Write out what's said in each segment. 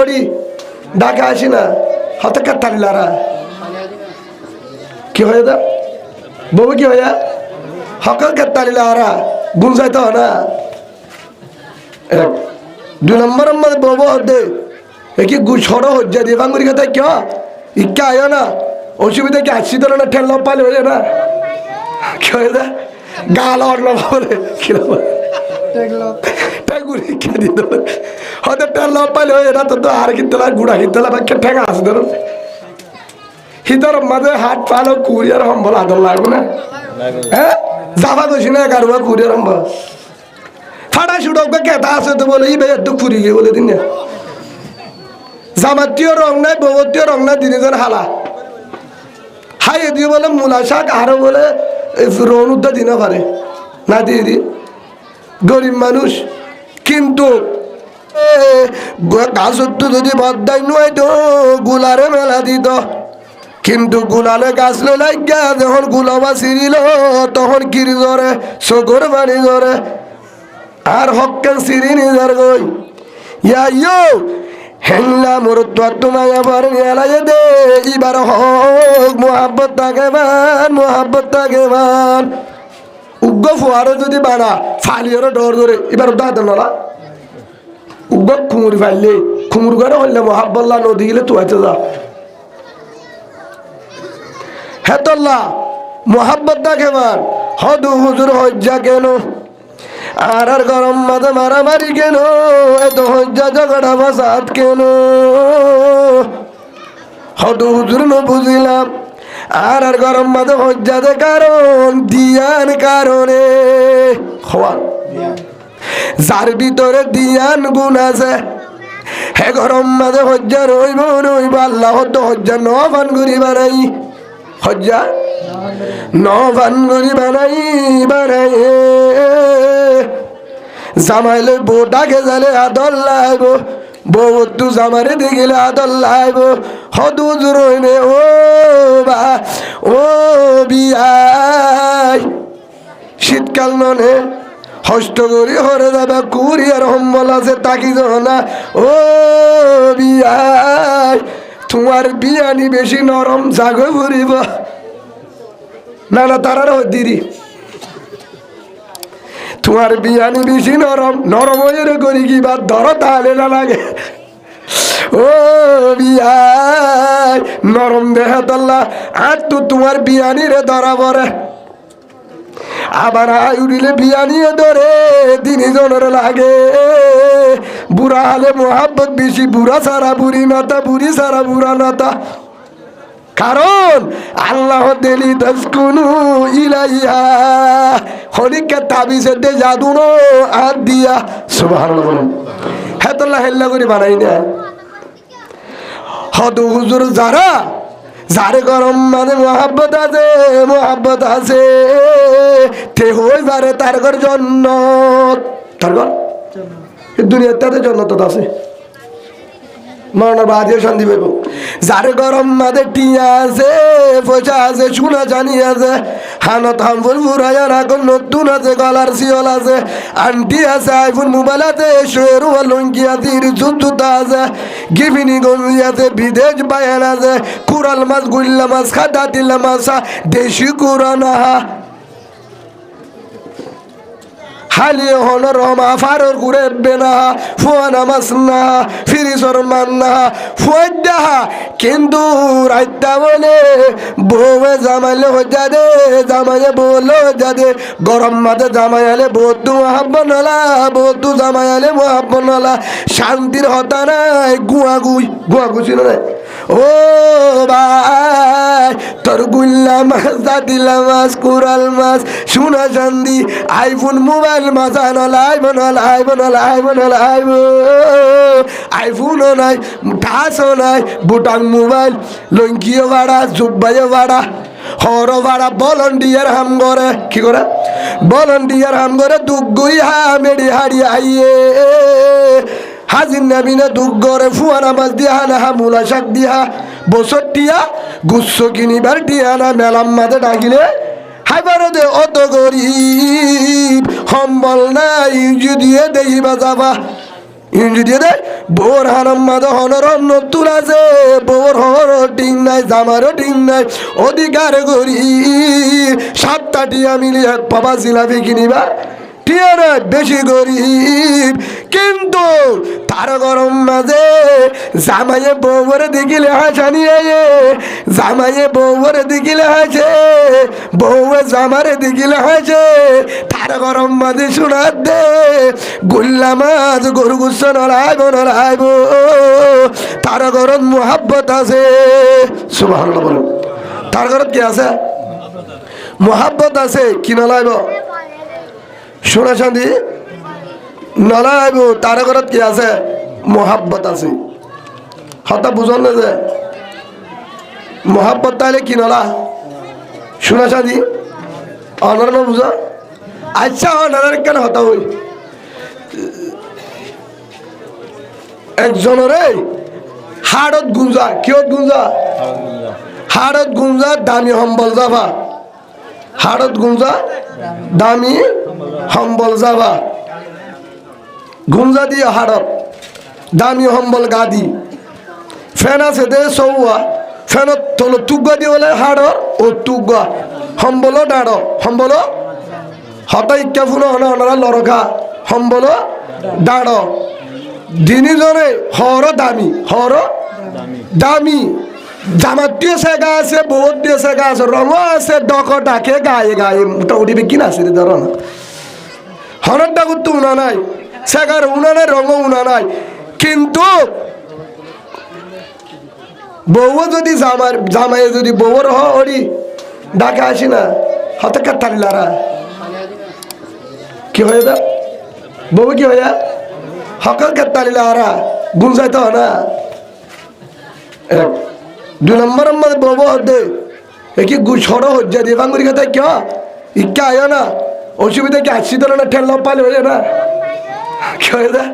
বড়ি ডাকে আসি না হতে কাটারিলারা কি হয়ে দা বউ কি হইয়া হকল কাটারিলারা গুঞ্জাইতে হয় না 2 নম্বর মধ্যে বউ হতে কি গুছড়ো হজ্জা দিয়ে বাঙ্গুরি কথা কেউ ইচ্ছা আয় না অসুবিধা কি আসছি ধরে না ঠেল পালে হয়ে না কি হয়ে দা গাল অর্ণ বলে কিরকম ঠেগুড়ি কে দিত হয়তো ঠেল পালে হয়ে না তো আর কিন্তু গুড়া কিন্তু ঠেকা আছে ধরুন হিতর মাঝে হাত পালো কুড়িয়ার সম্বল আদর লাগবে না হ্যাঁ যাবা দোষী না কারবা কুড়িয়ার সম্বল ফাটা সুড়ক বা কেতা আছে তো বলে এই ভাই একটু ফুরি গিয়ে বলে দিন জামাতীয় রং নাই বৌতীয় রং নাই তিনজন হালা হাই দিয়ে বলে মূলা শাক আরো বলে রন উদ্দা দিনা পারে না দিয়ে দি গরিব মানুষ কিন্তু গাছ যদি বদাই নয় তো গুলারে মেলা দিত কিন্তু গুলালে গাছ লাগিয়া যখন গুলাবা ছিড়িল তখন কিরি ধরে চকুর পানি ধরে আর হকেন সিঁড়ি নিজার গই ইয়ো হেংলা মোর তোমায় আবার এলাই দে এবার হোক মোহাব্বত থাকে মান উগ্র ফুয়ারো যদি বানা ফালিয়ারও ডর করে এবার দাঁত নলা উগ্র খুমুরি ফাইলে খুমুর করে হইলে মোহাব্বল্লা নদী গেলে তুয়াতে যা হেতল্লা মোহাব্বত থাকে মান হদু হুজুর হজ্জা কেন আর গরম মাঝে মারামারি কেন এত হজ্জা ঝগড়া বাসাত কেন হদু হুজুর ন বুঝিলাম আর গরম মাঝে হজ্জাতে কারণ দিয়ান কারণে হওয়ান যার ভিতরে দিয়ান গুণ আছে হে গরম মাঝে হজ্জা রইব আল্লাহ তো হজ্জা নফান করি বানাই হজ্জা নফান করি বানাই জামাইলে বউটাকে জালে আদর লাইব বউ তু জামারে দেখিলে আদর লাইব হদু জুরইনে ও বা ও বিয়াই শীতকাল ননে হস্ত করি হরে যাবে কুড়িয়ার সম্বল আছে তাকি না ও বিয়াই তোমার বিয়ানি বেশি নরম জাগো ফুরিব না না তারার দিদি তোমার বিয়ানি বেশি নরম হয়ে করি কি বা ধরো তাহলে না লাগে ও বিয়াই নরম দেহে তল্লা আর তো তোমার বিয়ানি রে ধরা পড়ে আবার আয়ুরিলে বিয়ানিয়ে ধরে 3 জনের লাগে বুড়া হলে মোহাব্বত বেশি বুড়া সারা বুড়ি নাতা বুড়ি সারা বুড়া নাতা কারণ আল্লাহ দেলি তাসকুনু ইলাইহা হরিকে তাবিজের দে জাদু নো হাত দিয়া সুবহানাল্লাহ বলেন হেতল্লাহ হেল্লা করে বানাই না হদু হুজুর যারে গরম মানে মোহাব্বত আছে তে হই পারে তার ঘর জান্নাত তার ঘর দুনিয়াতে জান্নাত আছে মরণের বাদে শান্তি পাইব যারে গরম মাঝে টিয়া আছে পয়সা আছে সোনা জানি আছে হানত হামফুল ফুরাইয়া রাখল নতুন আছে গলার শিওল আছে আন্টি আছে আইফোন মোবাইল আছে শোয়েরু লঙ্কি আছে জুতা আছে গিফিনি গঞ্জি আছে বিদেশ বায়ান আছে কুরাল মাছ গুল্লা মাছ খাদা তিল্লা মাছ দেশি কুরানা হালিয়ে হল রমা ফারর ঘুরে বেনা ফুয়ানা মাস না ফিরিসর মান না ফুয়াহা কিন্তু রাইতা বলে বউয়ে জামাইলে হজ্জা দে জামাইলে বললো হজ্জা দে গরম মাঝে জামাইলে বধু মহাব্বনলা বধু জামাইলে মহাব্বনলা শান্তির হতা নাই গুয়া ছিল না ও ভাই তোর গুল্লা মাছ দাদিলা মাছ কুরাল মাছ সোনা চান্দি আইফোন মোবাইল মাছ আইফোনও নাই টাচও নাই বুটাং মোবাইল লঙ্কিও ভাড়া জুব্বাইও ভাড়া হর ভাড়া ভলান্টিয়ার হাম করে কি করে ভলান্টিয়ার হাম করে দুগুই হা মেডি হাড়ি আইয়ে হাজির নাবিনে দুঃখ করে ফুয়ানা মাছ দিয়া না হামুলা শাক দিয়া বছর টিয়া গুচ্ছ কিনিবার টিয়া না মেলাম মাঝে ডাকিলে হাইবারে দে অত গরিব সম্বল নাই যদিয়ে দেখিবা যাবা ইঞ্জি দিয়ে দেয় বোর হারাম মাদা হনরম নতুন আছে বোর হর টিং নাই জামারও টিং নাই অধিকার করি 7টা টিয়া মিলিয়ে বাবা জিলাপি কিনিবা টিয়া নয় বেশি গরিব কিন্তু তার গরম মাঝে জামাইয়ে বউরে দেখিলে হাসানিয়ে জামাইয়ে বউরে দেখিলে হাসে বউয়ে জামারে দেখিলে হাসে তার গরম মাঝে শোনার দে গুল্লা মাছ গরু গুচ্ছ নড়াইব তার ঘরত মোহাব্বত আছে সুবহানাল্লাহ বলুন তার ঘরত কি আছে মোহাব্বত আছে কি নলাইব সোনা চাঁদি নলাইব তার ঘরত কি আছে মোহাব্বত আছে হতা বুঝল না যে মোহাব্বত তাইলে কি নলা সোনা চাঁদি অনার না বুঝা আচ্ছা অনারের কেন হতা হই একজনরে হাড়ত গুঞ্জা কিয়ত গুঞ্জা হাড়ত গুঞ্জা দামি হম্বল যাবা হাড়ত গুঞ্জা দামি হম্বল যাবা গুঞ্জা দিয়ে হাড়ত দামি হম্বল গাদি ফ্যান আছে দে সৌয়া ফ্যানত তলো তুগা দিয়ে বলে হাড়র ও তুগা হম্বল ডাড় হম্বল হঠাৎ ইচ্ছা ফুনো হনা হনারা লরখা হম্বল ডাড় দিনিজনে হর দামি হর দামি জামাত দিয়ে সেগা আছে বহুত দিয়ে সেগা আছে রঙ আছে ডক ডাকে গায়ে গায়ে মোটামুটি বিকি না আছে ধর না হরর ডাকুর তো উনা নাই সেগার উনা নাই রঙ উনা নাই কিন্তু বউ যদি জামাইয়ে যদি বউর হরি ডাকে আসি না হতে কাটারিলারা কি হয়ে যা বউ কি হয়ে হকল কাটারিলা আরা গুঞ্জাই তো না 2 নম্বর মধ্যে বউ হদে কি ছড়ো হজ্জা দিয়ে বাঙ্গুরি কথা কেউ ইকা আয় না অসুবিধা কি আসছি তো না ঠেল পালে হয়ে না কি হয়ে যা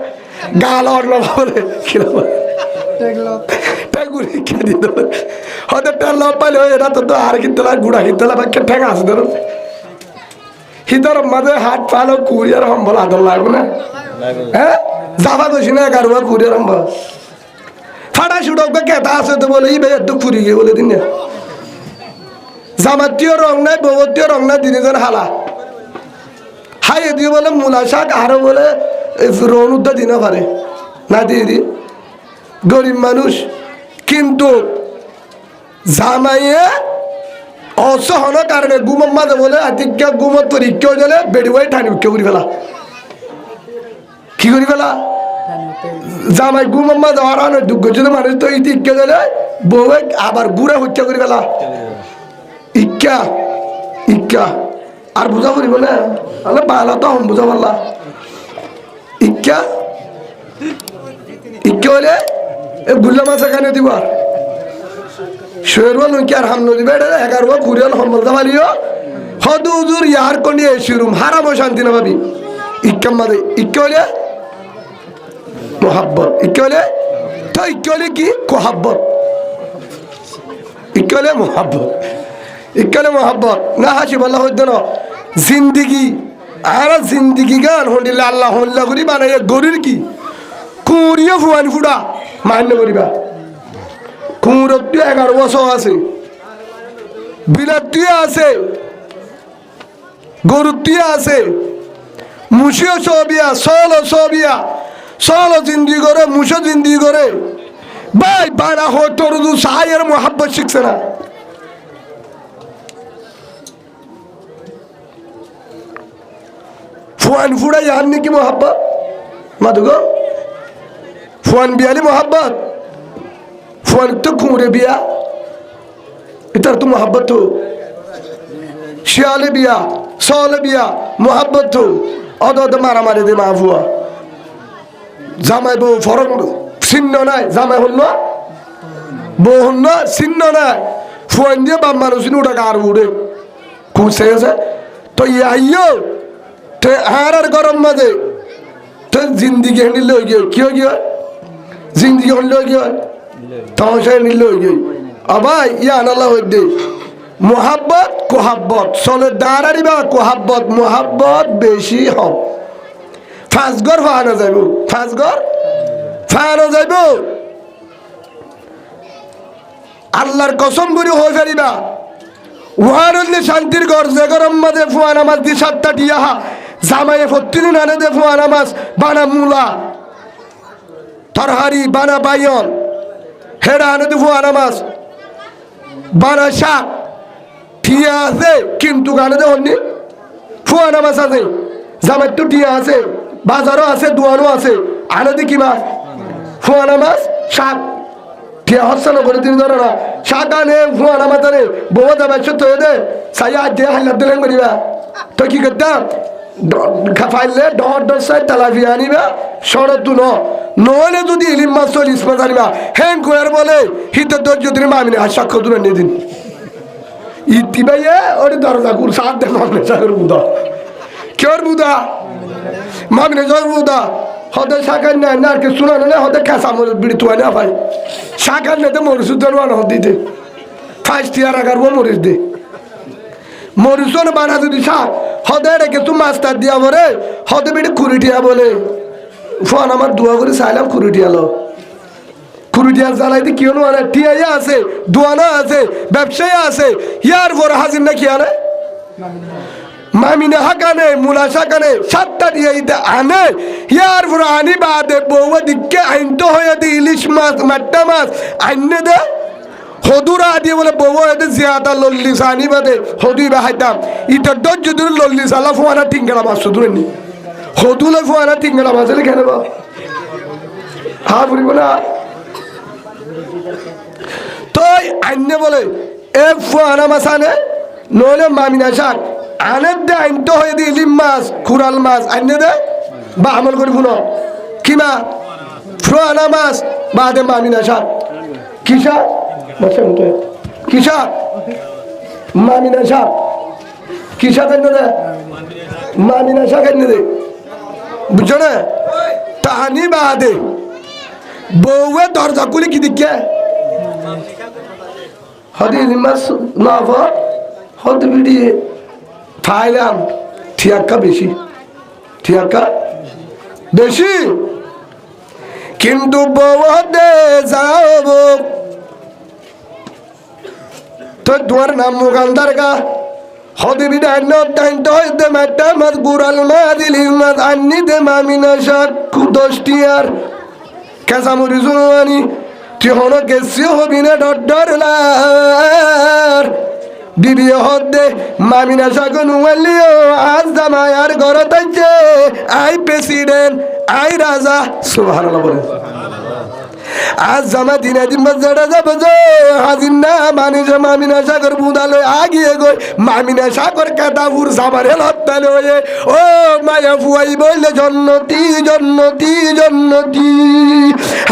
গাল অর্ণ বলে কিরম ঠেগুড়ি কে দিত হয়তো ঠেল পালে হয়ে না তো আর কিনতলা গুড়া কিনতলা বা ঠেঙ্গা আছে ধরুন হিতর মাঝে হাত পালো কুড়িয়ার সম্বল আদর লাগবে না হ্যাঁ যাবা দোষী না 11 কুড়িয়ার সম্বল ফাটা সুড়ক কেতা আছে তো বলে ই ভাই একটু ফুরি গিয়ে বলে দিন জামাতীয় রং নাই বৌতীয় রং নাই দিনজন হালা হাই দিয়ে বলে মূলা শাক আরো বলে রন উদ্দা দিনে পারে না দিয়ে দি গরিব মানুষ কিন্তু জামাইয়ে অসহন কারণে গুমম মাঝে বলে আতিকা গুমত পরীক্ষা হয়ে বেড়িবাই ঠানি উঠে করি ফেলা কি করি ফেলা জামাই গুমম্মা যাওয়ার অনেক দুঃখ যদি মানুষ তো ইকে দিলে বউ আবার বুড়ে হত্যা করি ফেলা ইকা ইকা আর বুঝা পড়িব না বালা তো হম বুঝা পারলা ইকা ইকে হলে এ গুল্লা মাছ এখানে দিব আর শোয়ের বল কি আর হাম নদী বেড়ে 11 কুড়িয়াল সম্বলতা পালিও হদু উজুর ইয়ার কোনি এসিরুম হারাবো শান্তি না ভাবি ইকাম মাদে ইকে হলে মোহাব্বত ইকলে তো ইকলে কি কোহাব্বত ইকলে মোহাব্বত না হাসি বলা হইতো না জিন্দিগি আর জিন্দিগি গান হন্ডিলে আল্লাহ হল্লা করি বানাই গরির কি কুড়িয়ে ফুয়ানি ফুড়া মান্য করিবা কুড়ত 11 বছর আছে বিলাতুয়ে আছে গরুতুয়ে আছে মুশিও সবিয়া সবিয়া সলো জিন্দি করে মুশো জিন্দি করে ভাই বাড়া হো তোর দু সাহের মোহাব্বত শিখছে না ফুয়ান ফুড়া ইয়ার নাকি মোহাব্বত মাদুগো ফুয়ান বিয়ালি মোহাব্বত ফুয়ান তো কুমড়ে বিয়া এটার তো মোহাব্বত তো শিয়ালে বিয়া সলে বিয়া মোহাব্বত তো অদ মারামারি দে মাফুয়া জামাই বউ ফরক চিহ্ন নাই জামাই হল বউ হল চিহ্ন নাই ফুয়ান দিয়ে বাপ মানুষ ওটা গার উড়ে খুঁজছে গেছে তো ইয়ো তো আর গরম মাঝে তো জিন্দিগি হ্যান্ডিল হয়ে গিয়ে কি হয়ে গিয়ে জিন্দিগি হন্ডে হয়ে গিয়ে তমাশায় নিলে হয়ে গিয়ে আবার ইয়া আনাল্লাহ হয়ে দে মোহাব্বত কোহাব্বত চলে দাঁড়ারি বা কোহাব্বত মোহাব্বত বেশি হব 5 ঘর হওয়া না যাইব 5 ঘর ফানো যাইব আল্লাহর কসম করে হয়ে ফেরিবা উহার হইলে শান্তির ঘর যে গরম মাঝে ফুয়া নামাজ দি 7টা টিয়া জামাইয়ে ফত্তিনি নানে দে ফুয়া নামাজ বানা মুলা তরহারি বানা বাইয়ন হেডা আনে দে ফুয়া নামাজ বানা শাক টিয়া আছে কিন্তু গানে দে অন্য ফুয়া নামাজ আছে জামাই তো টিয়া আছে বাজারও আছে দোয়ারও আছে আনে দি কি মাছ ফুয়া নামাজ শাক টিয়া হস্তানো করে তিনি ধরে না শাক আনে ফুয়া নামাজ আনে বউ দাবাই সত্য হয়ে দে সাইয়া আজ দিয়ে হাল্লার দিলেন করিবা তো কি করতাম ফাইলে ডর সাই তালাফি আনিবা সরতু নহলে যদি ইলিম মাছ 40 মাছ আনিবা হ্যাং কোয়ার বলে হিতে ধৈর্য দিনে মামিনে আর সাক্ষ্য তুলে নিয়ে দিন ইতি ভাইয়ে ওরে দরজা কুল সাত দেন মামিনে সাগর বুদা কেউর বুদা মামিনে জয় বুদা হতে শাখার নেয় না আর কি শোনা না হতে কাঁচা মরিচ বিড়ি তুয়া না ভাই শাখার নেতে মরিচ উদ্ধার বানা দিতে ফার্স্ট ইয়ার আগার মরিচ দে মরিচন বানা যদি শাক হতে রেখে তুই মাস্টার দিয়া বলে হতে বেটে কুড়িটিয়া বলে ফোন আমার দোয়া করে চাইলাম কুড়িটিয়ালো কুড়িটিয়ার জ্বালাইতে কি হলো মানে টিয়া আছে দোয়ানা আছে ব্যবসায়ী আছে ইয়ার পরে হাজির না কি আনে মামিনে হাকানে মুলা শাকানে 7টা টিয়া ইতে আনে ইয়ার পরে আনি বাদে বউ দিকে আইনতো হয়ে দে ইলিশ মাছ মাট্টা মাছ আইনে দে হদুরা দিয়ে বলে বউ এতে জিয়াদা লল্লি সানি বাদে হদুই বাহাইতাম ইটা ডজ যদি লল্লি সালা ফোয়ানা টিঙ্গলা মাছ শুধু নি হদুলে ফোয়ানা টিঙ্গলা মাছ লিখে নেব হ্যাঁ বুড়িব না তো আইনে বলে এ ফোয়ানা মাছ আনে নইলে মামিনা শাক আনে দে আইন তো হয়ে দি ইলিম মাছ খুরাল মাছ আইনে দে বা আমল করি শুনো কিমা ফোয়ানা মাছ বাদে মামিনা শাক কি শাক কিসা মামিনা শাক কিসা কেন দে মামিনা শাক কেন দে বুঝছো না তাহানি বাদে বউয়ে দরজা খুলে কি দিকে হদি মাছ না হদি বিড়ি ফাইলাম ঠিয়াক্কা বেশি ঠিয়াক্কা বেশি কিন্তু বউ দে যাবো তো তোমার নাম মুগান্দার গা হদি বিদায় নয়তো হইতে মাটা মাছ গুড়াল মাছ ইলিশ মাছ আনি দে মামিনা শাক 10টি আর কেঁচা মরি শুনি তুই হনো গেছি হবি না ডর লার বিবি হদে মামিনা শাক নুয়ালিও আজ জামাই আর ঘর তাইছে আই প্রেসিডেন্ট আই রাজা সুবহানাল্লাহ বলে আজ জামা দিনে দিন বাজারে যাবো যে হাজির না মানুষ মামিনা সাগর বুদালে আগিয়ে গই মামিনা সাগর কাটাপুর জামারে লত্তালে হয়ে ও মায়া ফুয়াই বললে জন্নতি জন্নতি জন্নতি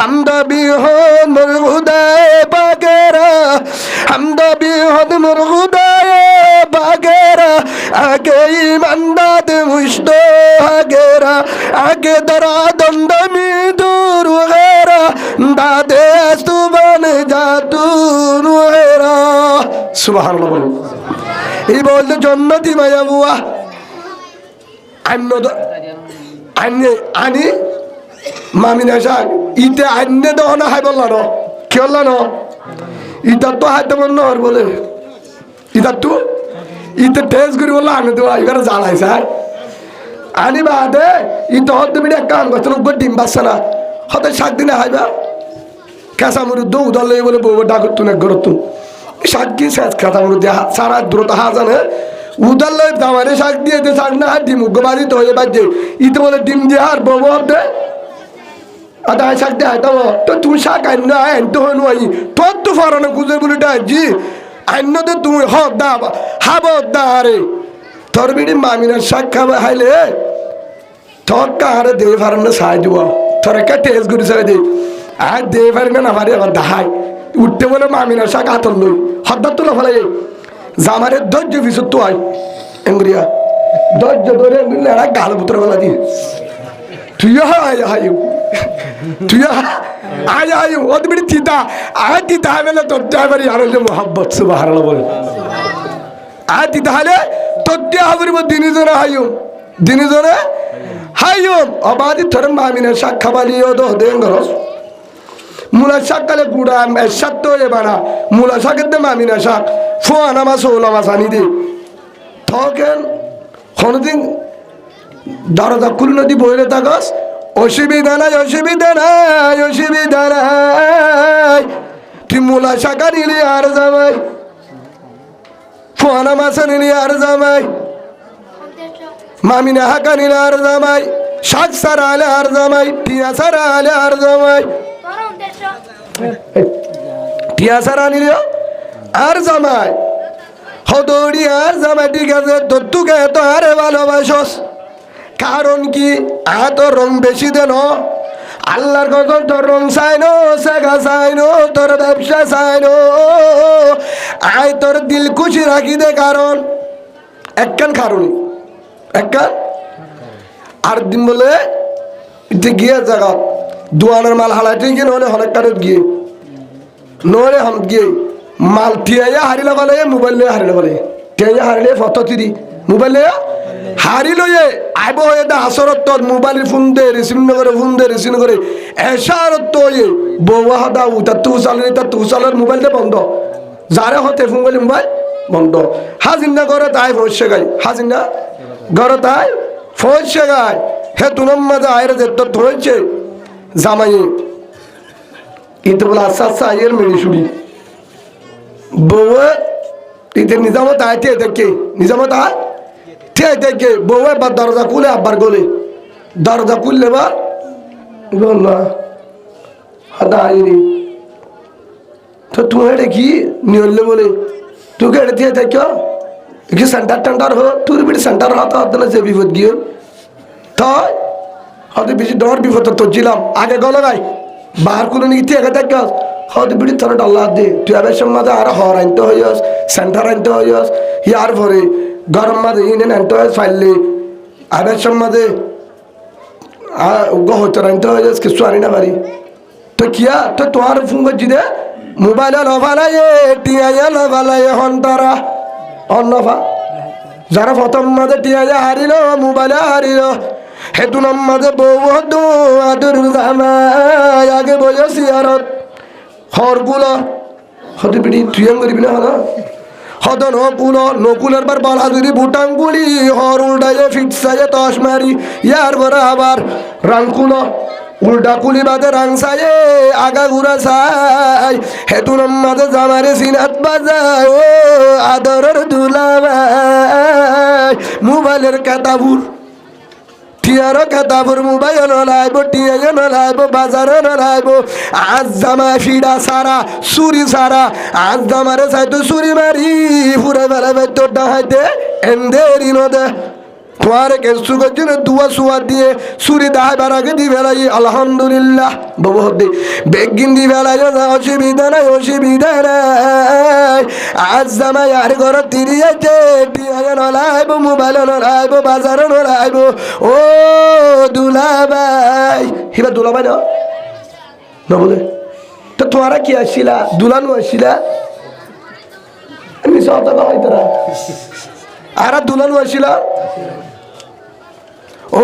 হামদা বিহন মোর হুদায় বাগেরা হামদা বিহন মোর হুদায় বাগেরা আগে ইমানদাদ মুষ্ট হাগেরা আগে দরা দন্ড মিদুর হেরা দাদে সুবান জাতুন হেরা সুবহানাল্লাহ বলুন এই বলতে জন্নতি মায়া বুয়া আনি মামিনা শাক ইতে আন্নে দহনা হাই বলল না কি হল না ইটার তো হাইতে মন নহর বলে ইটার তো ইতে টেস্ট করি বললো আনে দেওয়া এবার জ্বালাইছে আনি বাদে ইতে হতে বিড়ে কাম করছে উপর ডিম বাচ্চা না হতে শাক দিনে হাইবা কেঁচা মরু দৌ দলে বলে বউ ডাকত তুন এক ঘর তুন শাক কি শেষ কেঁচা মরু দিয়ে সারা দ্রুত হা জানে উদালে দামারে শাক দিয়ে দে শাক না ডিম গোবারি তো হয়ে বাজে ইতে বলে ডিম দিয়ে আর বউ দে আদা শাক দিয়ে হাইতাম তো তুমি শাক আইন না আইন তো হয় নয় তোর তো ফারানো গুজে বলে ডাকছি আইন তো তুমি হক দা হাব দা রে তোর বিড়ি মামিনার শাক খাবে হাইলে তোর কাহারে দে ফারানো সাহায্য দিব তোর একটা টেস্ট করে সাহায্য দে আর দে পারি না পারি আবার দাহাই উঠতে বলে মামিনার শাক আতর লই হঠাৎ তোলা ফেলাই জামারের ধৈর্য পিছর তো আয় এঙ্গুরিয়া ধৈর্য ধরে এরা গাল পুত্র বেলা দিয়ে তুইও আয় হাই তুই আয় আয় ওদের বিড়ি চিতা আয় দিতে হবে না তোর যাইবারি আর মোহাম্মত সুবহানাল্লাহ বলে আয় দিতে হলে তোর দিয়ে হবে দিনে জনে হাইম দিনে জনে হাইম অবাদি তোর মামিনার শাক খাবালি ও দো দেন ঘর মূলা শাক কালে গুড়া শাক তো এবারা মূলা শাকের দে মামিনা শাক ফোয়ানা মাছ ওলা মাছ আনি দে থকেন কোনদিন দরজা খুলে নদী বইলে থাকস অসুবিধা নাই অসুবিধা নাই অসুবিধা নাই তুই মূলা শাক নিলি আর জামাই ফোয়ানা মাছ নিলি আর জামাই মামিনা হাঁকা নিলে আর জামাই শাক সারা আলে আর জামাই টিয়া সারা আলে আর জামাই টিয়া সারা নিলে আর জামাই হদৌড়ি আর জামাই ঠিক আছে তোর তুকে তো আরে ভালোবাসস কারণ কি তোর রং বেশি দেন আল্লাহর কখন তোর রং চাইনো শেখা চাইনো তোর ব্যবসা চাইনো আয় তোর দিল খুশি রাখি দে কারণ একখান কারণ একখান আর দিন বলে ইতে গিয়ে জায়গা দোয়ানের মাল হালাইতে গিয়ে নহলে হলেক কারত গিয়ে নহলে হাম গিয়ে মাল টিয়াইয়া হারিলে বলে মোবাইল লয়ে হারিলে বলে টিয়াইয়া হারিলে ফটো তিরি মোবাইল লয়ে হারি লয়ে আইব হয়ে দা আসরত তোর মোবাইলের ফোন দে রিসিভ করে ফোন দে রিসিভ করে এসারত তো বউয়া হদা উতা তু চালের মোবাইলটা বন্ধ যারে হতে ফোন করলে মোবাইল বন্ধ হাজির না করে তাই ফসে গাই হাজির না ঘরে তাই ফসে গায় হে তুনম মাঝে আয়ের যে তোর ধরেছে জামাই ইতে বলে আস্তে আস্তে আয়ের মেরে শুড়ি বউয়ে ইতে নিজামত আয় তে দেখে নিজামত আয় তে দেখে বউয়ে বা দরজা খুলে আব্বার গলে দরজা খুললে বা না হাদা আইরি তো তুমি এটা কি নিয়লে বলে তোকে এটা দিয়ে দেখো কি সেন্টার টেন্টার হো তোর বিটি সেন্টার হতো হতো না যে বিপদ গিয়ে তাই হয়তো বেশি ডর বিপদ তো ছিলাম আগে গলো গাই বাহার কোনো নিয়ে থেকে দেখো হয়তো বিটি তোর ডাল্লা দে তুই আবার সমাজে আর হর আনতে হইস সেন্টার আনতে হইস ইয়ার পরে গরম মাঝে ইনে আনতে হইস ফাইলে আবার সমাজে গহতর আনতে হইস কিছু আনি না পারি তো কিয়া তো তোমার ফোন করছি দে মোবাইল লভালায়ে টিয়া লভালায়ে হন্তারা অন্নফা যারা প্রথম মাঝে টিয়া হারিল মোবাইলে হারিল হেতু নাম মাঝে বউ আদুর জামাই আগে বয়সী আরত হরগুলো হতে পিটি তুই করবি না হলো হত নকুলের বার বলা যদি বুটাঙ্গুলি হর উল্টাইয়ে ফিটসাইয়ে তস মারি ইয়ার পরে আবার রাংকুলো উল্টা কুলি বাদে রাং সায়ে আগা ঘুরা সাই হেতুন মাঝে জামারে সিনাত বাজায় ও আদরের দুলাভাই মোবাইলের কাতাবুর টিয়ারো কাতাবুর মোবাইল নলাইব টিয়া নলাইব বাজারে নলাইব আজ জামা ফিডা সারা সুরি সারা আজ জামারে চাইতো সুরি মারি ফুরে বেলা বেতো ডাহাইতে এন্দেরি নদে তোমার কেসু করছে দুয়া সুয়া দিয়ে সুরি দায় বারাকে দি বেলাই আলহামদুলিল্লাহ বাবু হতে বেগিন দি বেলাই অসুবিধা নাই অসুবিধা নাই আজ জামাই আর ঘর তিরিয়েছে টিয়া নলাইব মোবাইল নলাইব বাজার নলাইব ও দুলাভাই হিবা দুলাভাই না বলে তো তোমারা কি আসছিলা দুলানো আসছিলা আমি সত হয় তোরা আর দুলানো আসছিলা ও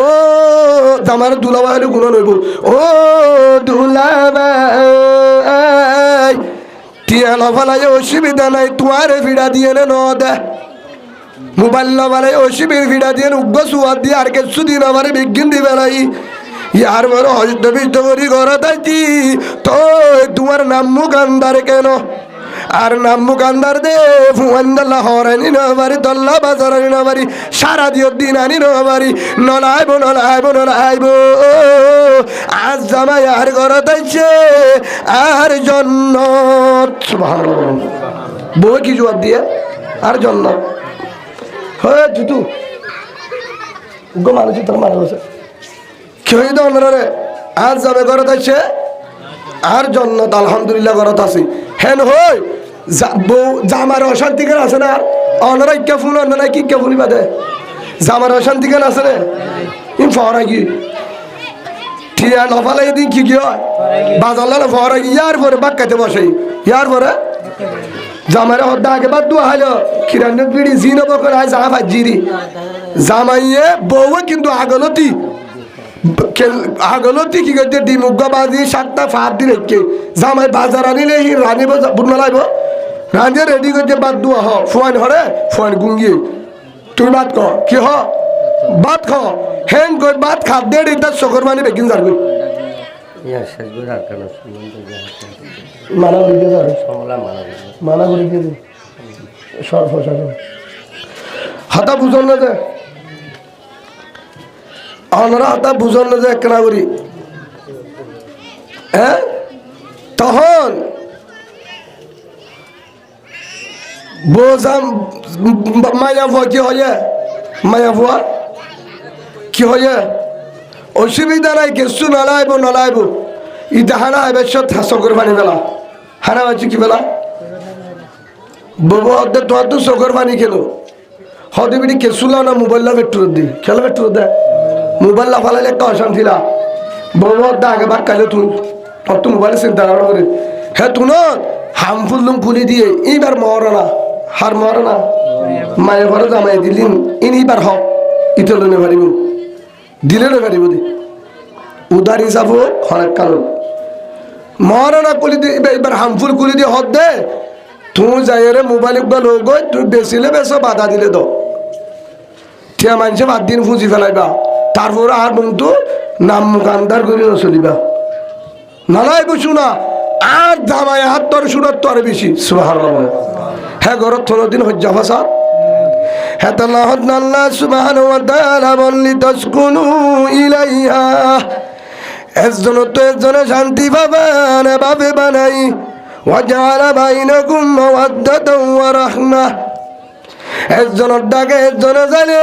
আমার দুলাভাই গুণ নইব ও দুলাভাই টিয়া লফালাই অসুবিধা নাই তোমার ভিড়া দিয়ে ন দে মোবাইল লফালাই অসুবিধ ভিড়া দিয়ে উগ্র সুয়াদ দিয়ে আর কিছু দিন আমার বিজ্ঞান দিবে নাই ইয়ার বড় হস্ত বিষ্ট করি ঘরত আছি তো তোমার নাম মুখান্দার কেন আর নাম মুখান্দার দে ফুয়ান্দাল্লা হরানি নবারি দল্লা বাজার আনি নবারি সারা দিও দিন আনি নবারি নলাইব নলাইব নলাইব আজ জামাই আর ঘরত আইছে আর জন্নত সুবহানাল্লাহ বউ কি জবাব দিয়ে আর জন্নত হয় তুই গো মানুষ তোর মারা গেছে কেউই তো অন্যরে আজ যাবে ঘরত আইছে আর জন্নত আলহামদুলিল্লাহ ঘরত আছি হেন হই জামার অশান্তিকার আছে না অন্যরা ইকা ফুল অন্যরা কি ইকা ফুলি বাদে জামার অশান্তিকার আছে না ইন ফরা কি ঠিয়া নফালাই দিন কি হয় বাজারলা না ফরা কি ইয়ার পরে বাক্কাতে বসে ইয়ার পরে জামারে হদ্দা আগে বাদ দু হাইলো খিরান্ন পিড়ি জিনো বকর আয় জামা ভাজিরি জামাইয়ে বউ কিন্তু আগলতি আগলো কি করছে ডিমুগ্গা বাজি 7টা ফাঁদ দিয়ে রেখে জামাই বাজার আনিলে রানি বুনমা লাগবো রাঁধে রেডি করছে বাদ দুয়া হ ফুয়ান হরে ফুয়ান গুঙ্গি তুই ভাত খ কি হ ভাত খ হ্যাং কই ভাত খাদ দে তার চকর মানে বেকিন যাবি মানা দিকে যাবে মানা করে দিয়ে সর্ব হাতা বুঝন না যে আমরা হাতা বুঝন না যে কেনা করি হ্যাঁ তখন বোঝাম মায়া ভুয়া কি হয় মায়া ভুয়া কি হয় অসুবিধা নাই কিছু নলাইব ইটা হানা আইবে চকর পানি বেলা হানা বাচ্চি কি বেলা বউ হদ্দে তোর তো চকর পানি খেলো হদে বিটি কেসুলা না মোবাইল পেট্রোল দি খেলা পেট্রোল দে মোবাইল ফালাইলে একটা অশান্তি না বউ হদ্দে আগে বাদ কালে তুই তোর তো মোবাইলে চিন্তা করে হ্যাঁ তুই হামফুল লুম খুলি দিয়ে এইবার মরনা হার মরনা মায়ের ঘরে জামাই দিলিন এইবার হক ইতলে নে পারিব দিলে নে পারিব দি উদার হিসাব অনেক কারণ মরনা খুলি দিয়ে এবার হামফুল খুলি দিয়ে হদ দে তুই যাই রে মোবাইল একবার লোক তুই বেচিলে বেছো বাধা দিলে তো ঠিয়া মানুষে বাদ দিন ফুঁজি ফেলাইবা তারপরে আর বন্ধু নাম মুখান্দার করে চলিবা নালাই বসু না আর জামাই হাত তোর সুরত তোর বেশি সুবহানাল্লাহ হ্যাঁ ঘর দিন হজ্জা ফাসা হ্যাঁ আল্লাহ সুবহানাহু ওয়া তাআলা বললি তাসকুনু ইলাইহা একজন তো একজনে শান্তি পাবেন ভাবে বানাই وجعل بينكم مودة ورحمة একজনের ডাকে একজনে জানে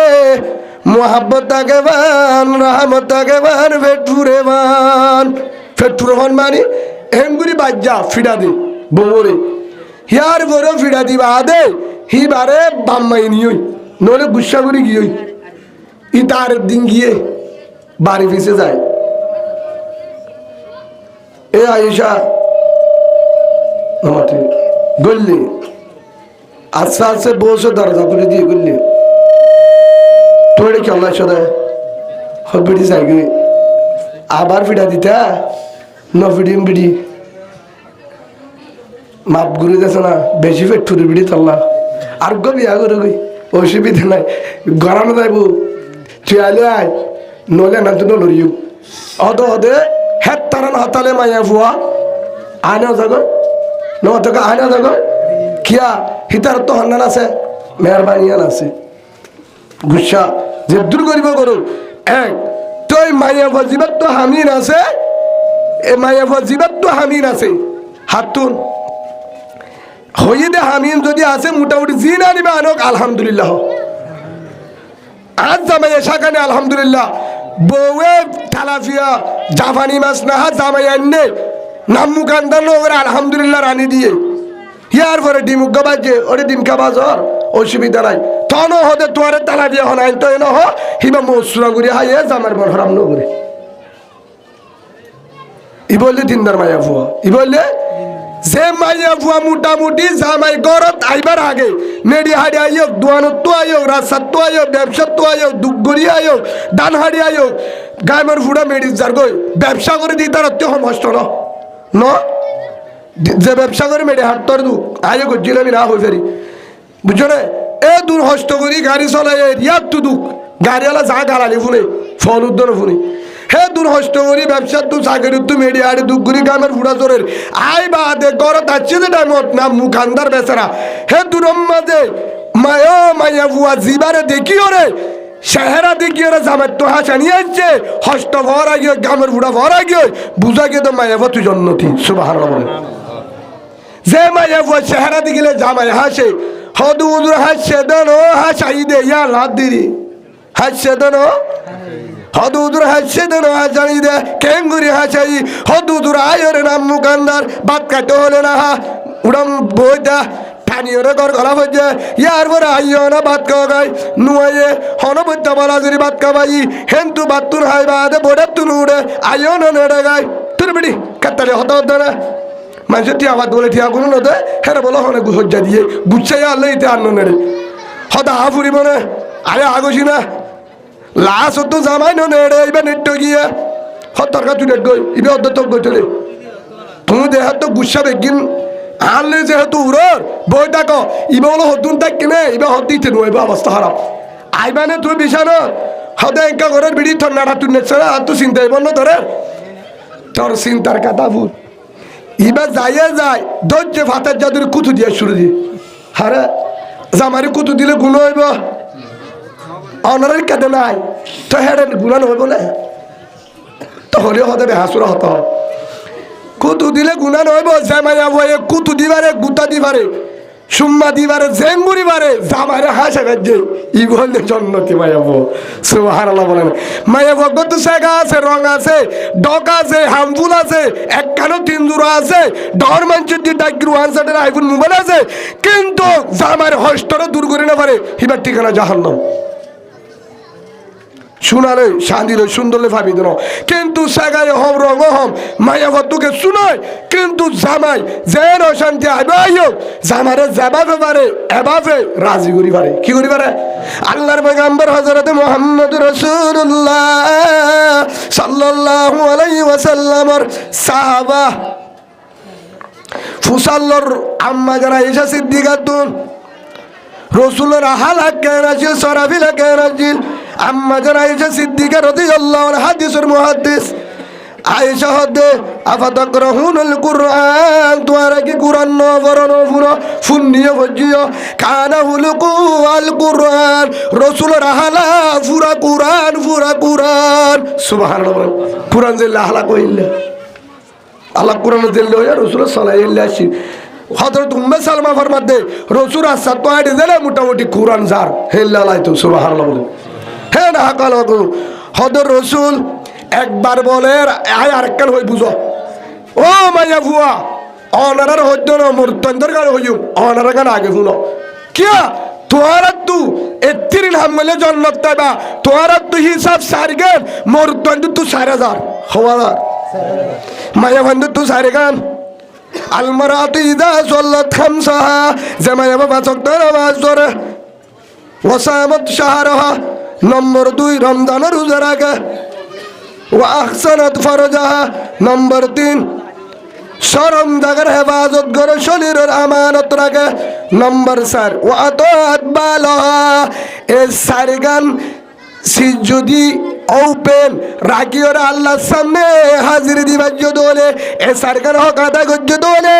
মোহাব্বত তাকে বান রহমত তাকে বান ফেটুরে বান মানে হেঙ্গুরি বাজ্জা ফিডা দি বমরে হিয়ার বড় ফিডা দিবা আদে হি বারে বাম্মাই নিয়ই নলে গুসা করে গিয়েই ই তার দিন গিয়ে বাড়ি ফিসে যায় এ আয়েশা নমাতে গল্লি আস্তে আস্তে বসে দরজা করে দিয়ে গল্লি তোরে কেমন আছো রে হবিড়ি যাইগে আবার ফিডা দিতা নফিডিম বিড়ি মাপ ঘুরে যাচ্ছে না বেশি ফেটুরি বিড়ি তাল্লা আর গো বিয়া করে গই অসুবিধা নাই গরমে যাইব তুই আলে আয় নলে না তুই নলরিও অদে হেত তারান হাতালে মাইয়া ফুয়া আনা যাগো নতকা আনা যাগো কিয়া হিতার তো হান্নান আছে মেহরবানিয়ান আছে গুসা যে দূর করিব করো এক তুই মাইয়া ফজিবাত তো হামিন আছে এ মাইয়া ফজিবাত তো হামিন আছে হাতুন হইয়ে দে হামিন যদি আছে মোটামুটি জি না নিবে আনক আলহামদুলিল্লাহ আজ জামাই শাকানে আলহামদুলিল্লাহ বউয়ে থালাফিয়া জাপানি মাছ না হা জামাই আননে নামু কান্দার ওরা আলহামদুলিল্লাহ রানি দিয়ে ইয়ার পরে ডিম বাজে ওরে ডিম খাবাজ অসুবিধা নাই তখন হদে তোয়ারে তালা দিয়ে হন আইন তো এন হ হিবা মসুরা গুড়ি হাইয়ে জামার মন হরাম নগরে ই বললে দিনদার মাইয়া ফুয়া ই বললে যে মাইয়া ফুয়া মোটামুটি জামাই গরত আইবার আগে নেড়ি হাড়ি আইও দোয়ানত তো আইও রাস্তাত তো আইও ব্যবসাত তো আইও দুগগড়ি আইও ডান হাড়ি আইও গায়মের ফুড়া মেডিস যার গই ব্যবসা করে দিই তার অত্যন্ত কষ্ট ন যে ব্যবসা করে মেডে হাট তোর দু আইও গজিলে আমি না হই ফেরি বুঝছো রে এ দূর হস্ত করি গাড়ি চলাই ইয়ার তু দুঃখ গাড়িওয়ালা যা গাড়ালি ফুনে ফল উদ্দন ফুনে হে দূর হস্ত করি ব্যবসার তু চাকরি তু মেডি হাড়ি দুগুরি গামের ফুড়া চোরের আই বা দে গরত আছে যে টাইমত না মুখান্দার বেচারা হে দূর মাঝে মায়া বুয়া জিবারে দেখিও রে চেহারা দেখিও রে জামার তো হাসানি আসছে হস্ত ভরা গিয়ে গামের ফুড়া ভরা গিয়ে বুঝা গিয়ে তো মায়া তুই জন্নতি সুবহানাল্লাহ বলে যে মায়া বুয়া চেহারা দেখিলে জামাই হাসে হদু উদুর হাসছে দেনো হাসাই দে ইয়া লাদ দিরি হাসছে দেনো হদু উদুর হাসছে দেনো হাসাই দে কেঙ্গুরি হাসাই হদু উদুর আয়রে নাম মুকান্দার বাদ কাটে হলে না হা উড়ম বইটা পানিওরে ঘর গলা হচ্ছে ইয়ার পরে আইও না ভাত খাওয়া গাই নুয়ে হন বইটা বলা যদি ভাত খাবাই হেন্তু ভাত তুন হাই বাদে বোর্ডের তুন উড়ে আইও না নেড়ে গাই তোর বেড়ি কাতারে হতে হতে না মানুষের টিয়া ভাত বলে টিয়া কোনো নদে হেরে বলো হনে হজ্জা দিয়ে গুচ্ছাই আনলে ইতে আন্ন নেড়ে হতা হা ফুরিব না আরে আগসি না লাশ তো জামাই নেড়ে ইবে নেট গিয়ে হতরকা তুই নেট গই ইবে অদ্দত গই চলে তুমি দেহ তো গুসা বেগিন আনলে যেহেতু উড়র বই ডাকো ইবে হলো হতুন তাক কিনে ইবে হতিতে নইবে অবস্থা খারাপ আইবানে তুই বিছানো হদে একা ঘরের বিড়ি ঠান্ডাটা তুই নেছ আর তুই চিন্তাই বন্ধ ধরে তোর চিন্তার কথা ভুল ইবে যাইয়ে যায় ধৈর্য ভাতের জাদুর কুতু দিয়ে শুরু দিয়ে হারে জামারি কুতু দিলে গুণ হইব অনারের কাটে নাই তো হেডে গুণা নহইব না তো হলেও হতে বেহাসুরা হত কুতু দিলে গুণা নহইব জামাই আবয়ে কুতু দিবারে গুতা দিবারে সুম্মা দিবারে জেঙ্গুরি বারে জামাইরে হাসে গেছে ই বললে জন্নতি মায়াবো সুবহানাল্লাহ বলেন মায়াবো কত শেখা আছে রং আছে ডক আছে হামফুল আছে একখানো তিন জোড়া আছে ডর মানছে দি ডাকির ওয়ানসাটের আইফোন মোবাইল আছে কিন্তু জামাইর হস্টরে দূর করে না পারে হিবার ঠিকানা জাহান্নাম শুনালে শান্তিলে সুন্দরলে ভাবি দিন কিন্তু সাগাই হম রঙ হম মায়া ভত্তুকে শুনায় কিন্তু জামাই যেন শান্তি আইবে জামারে যাবাবে পারে এভাবে রাজি করি পারে কি করি পারে আল্লাহর পয়গম্বর হযরত মুহাম্মদ রাসূলুল্লাহ সাল্লাল্লাহু আলাইহি ওয়াসাল্লামর সাহাবা ফুসাল্লর আম্মা যারা আয়েশা সিদ্দিকাতুন রাসূলের আহালা কেরাজিল সরাফিলা কেরাজিল আম্মা জান আয়েশা সিদ্দিকা রাদিয়াল্লাহু আনহা হাদিসের মুহাদ্দিস আয়েশা হদে আফাতাকরাহুনাল কুরআন তোরা কি কুরআন ন পড়নো ফুন্নিয়ে বজিও কানা হুলুকু আল কুরআন রাসূলের আহলা পুরা কুরআন সুবহানাল্লাহ কুরআন যে আহলা কইলে আল্লাহ কুরআন দিল ইয়া রাসূল সাল্লাল্লাহু আলাইহি ওয়াসাল্লাম হযরত উম্মে সালমা ফরমাতে রাসূল আসসাত তো আইডি দিলে মোটামুটি কুরআন জার হেল্লালাই তো সুবহানাল্লাহ বলে হে না কাল হদর রসুল একবার বলে আরেককাল হই বুঝো ও মাইয়া ভুয়া অনারার হইত না মূর্তন্দর গান হইম অনারা গান আগে শুনো কিয়া তোরা তু এত্রিন হামলে জন্নত তাইবা তোরা তু হিসাব সারি গান মূর্তন্দ তু 4000 হওয়ার মাইয়া বন্ধু তু সারি গান আলমারাতু ইযা সাল্লাত খামসাহা জামাইয়া বাবা চক্তর নামাজ পড়ে ওয়াসামাত শাহরাহা নম্বর 2 রমজানের রোজা রাখে ওয়া আহসানাত ফারজাহা নম্বর 3 শরম জায়গার হেফাজত করে শরীরের আমানত রাখে নম্বর 4 ওয়া আতাত বালাহা এই সারগান সি যদি ওপেন রাখিওর আল্লাহর সামনে হাজির দিবার জদলে এ সরকার হক আদায় করতে দলে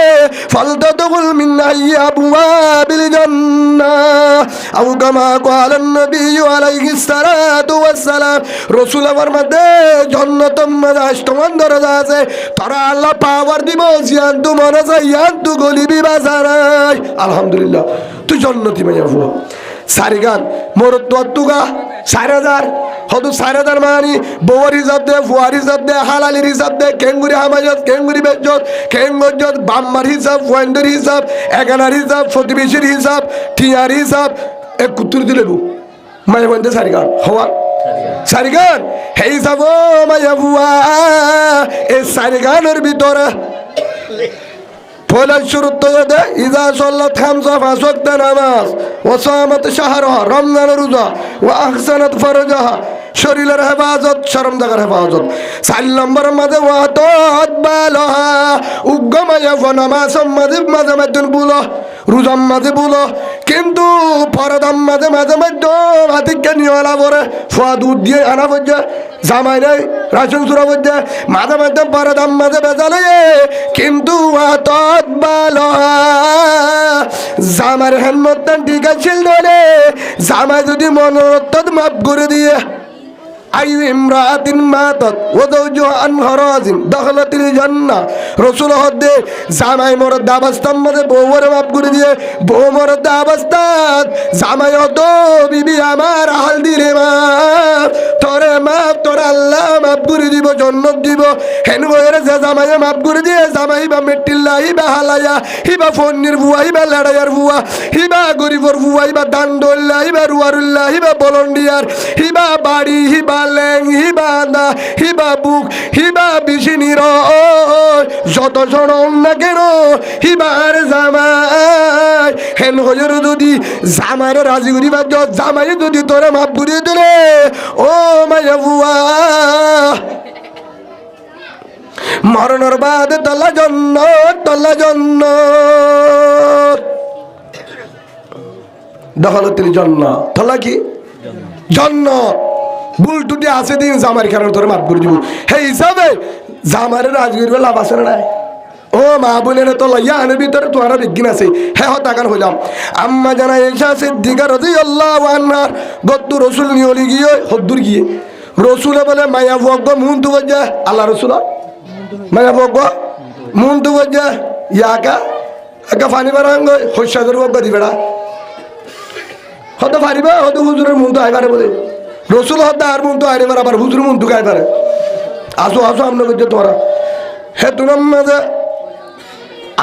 ফালতাতুল মিনাই আবওয়াবিল জান্নাহ আও কামা ক্বালা নবী আলাইহিস সালাতু ওয়াস সালাম রাসূল ফরমাতে জান্নাতুম মাদাস তোমার দরজা আছে তারা আল্লাহ পাওয়ার দিব জিয়ান তু মনে চাইয়ান তু গলিবি বাজারাই আলহামদুলিল্লাহ তুই জান্নাতি মাইয়া ফুয়া সারিগান মোর তুগা 4000 হদু 4000 মানি বউর হিসাব দে ফুয়ার হিসাব দে হালালির হিসাব দে কেঙ্গুরি হামাজত কেঙ্গুরি বেজত কেঙ্গজত বাম্মার হিসাব ওয়ান্ডার হিসাব এগানার হিসাব প্রতিবেশীর হিসাব টিয়ার হিসাব এক কুতুর দিলেবু মায়া বন্ধে সারিগান হওয়া সারিগান হে হিসাব মায়া বুয়া এই সারিগানের ভিতরে পয়লা শুরুত তো দে ইজা সাল্লাত খামসা পাঁচ ওয়াক্ত নামাজ ওয়া সামাত শাহরাহা রমজানের রোজা ওয়া আহসানাত ফারজাহা শরীরের হেফাজত শরম জায়গার হেফাজত 4 নম্বর মাঝে ওয়া তাত বালাহা উগ্গমায়া নামাজ মাঝে মাঝে মাঝে বলো রোজার মাঝে বলো কিন্তু ফরদাম মাঝে মাঝে মাঝে হাতিকে নিওয়ালা পরে ফুয়া দুধ দিয়ে আনা বলছে জামাই নাই রাশন সুরা বলছে মাঝে মাঝে ফরদাম মাঝে বেজালে কিন্তু ওয়া তাত বালাহা জামার হেনমতন ঠিক আছে নলে জামাই যদি মনোরত্তত মাফ করে দিয়ে আইয়ু ইমরাতিন মাতাত ওয়া যাওজুহা আন হারাজিম দাখালাতিল জান্নাহ রাসূল হদে জামাই মরদ অবস্থার মধ্যে বউরে মাফ করে দিয়ে বউ মরদ অবস্থাত জামাই হতো বিবি আমার হাল দিরে মা তোরে মাফ তোর আল্লাহ মাফ করে দিব জান্নাত দিব হেন বউরে যে জামাই মাফ করে দিয়ে জামাই বা মেটিল্লা হিবা হালায়া হিবা ফন্নির বুয়া হিবা লড়াইয়ার বুয়া হিবা গরিবর বুয়া হিবা দান্ডল্লা হিবা রুয়ারুল্লাহ হিবা বলন্ডিয়ার হিবা বাড়ি হিবা লেং হিবা দা হিবা বুক হিবা বিশিনির যত জন না কেন হিবার জামাই হেন হইর যদি জামাইরে রাজি করি বা জামাই যদি তোরে মাপ করিয়ে দিলে ও মায়া বুয়া মরণের বাদে তল্লা জন্য দখলতির জন্য তল্লা কি জন্য ভুল টুটি আছে দিন জামার কারণে তোর মাপ করে দিব সেই হিসাবে জামারে রাজগির লাভ আছে না নাই ও মা বোনের তো লইয়া আনের ভিতরে তোমার বিজ্ঞান আছে হ্যাঁ তাকান হইলাম আম্মা জানা এসা সিদ্দিকা রাদিয়াল্লাহু আনহার গত্তু রসুল নিয়লি গিয়ে হদ্দুর গিয়ে রসুলে বলে মায়া ভগ্য মুন তু বজ্জা আল্লাহ রসুল মায়া ভগ্য মুন তু বজ্জা ইয়াকা একা ফানি বারাঙ্গ হইসাদের ভগ্য দিবেড়া হয়তো ফারিবা হয়তো হুজুরের মুন তো আইবারে বলে রসুল হত্যা আর মুন তো আইরে আবার হুজুর মুন তো গাইবারে আসো আমনে করছে তোমরা হে তুনাম মাঝে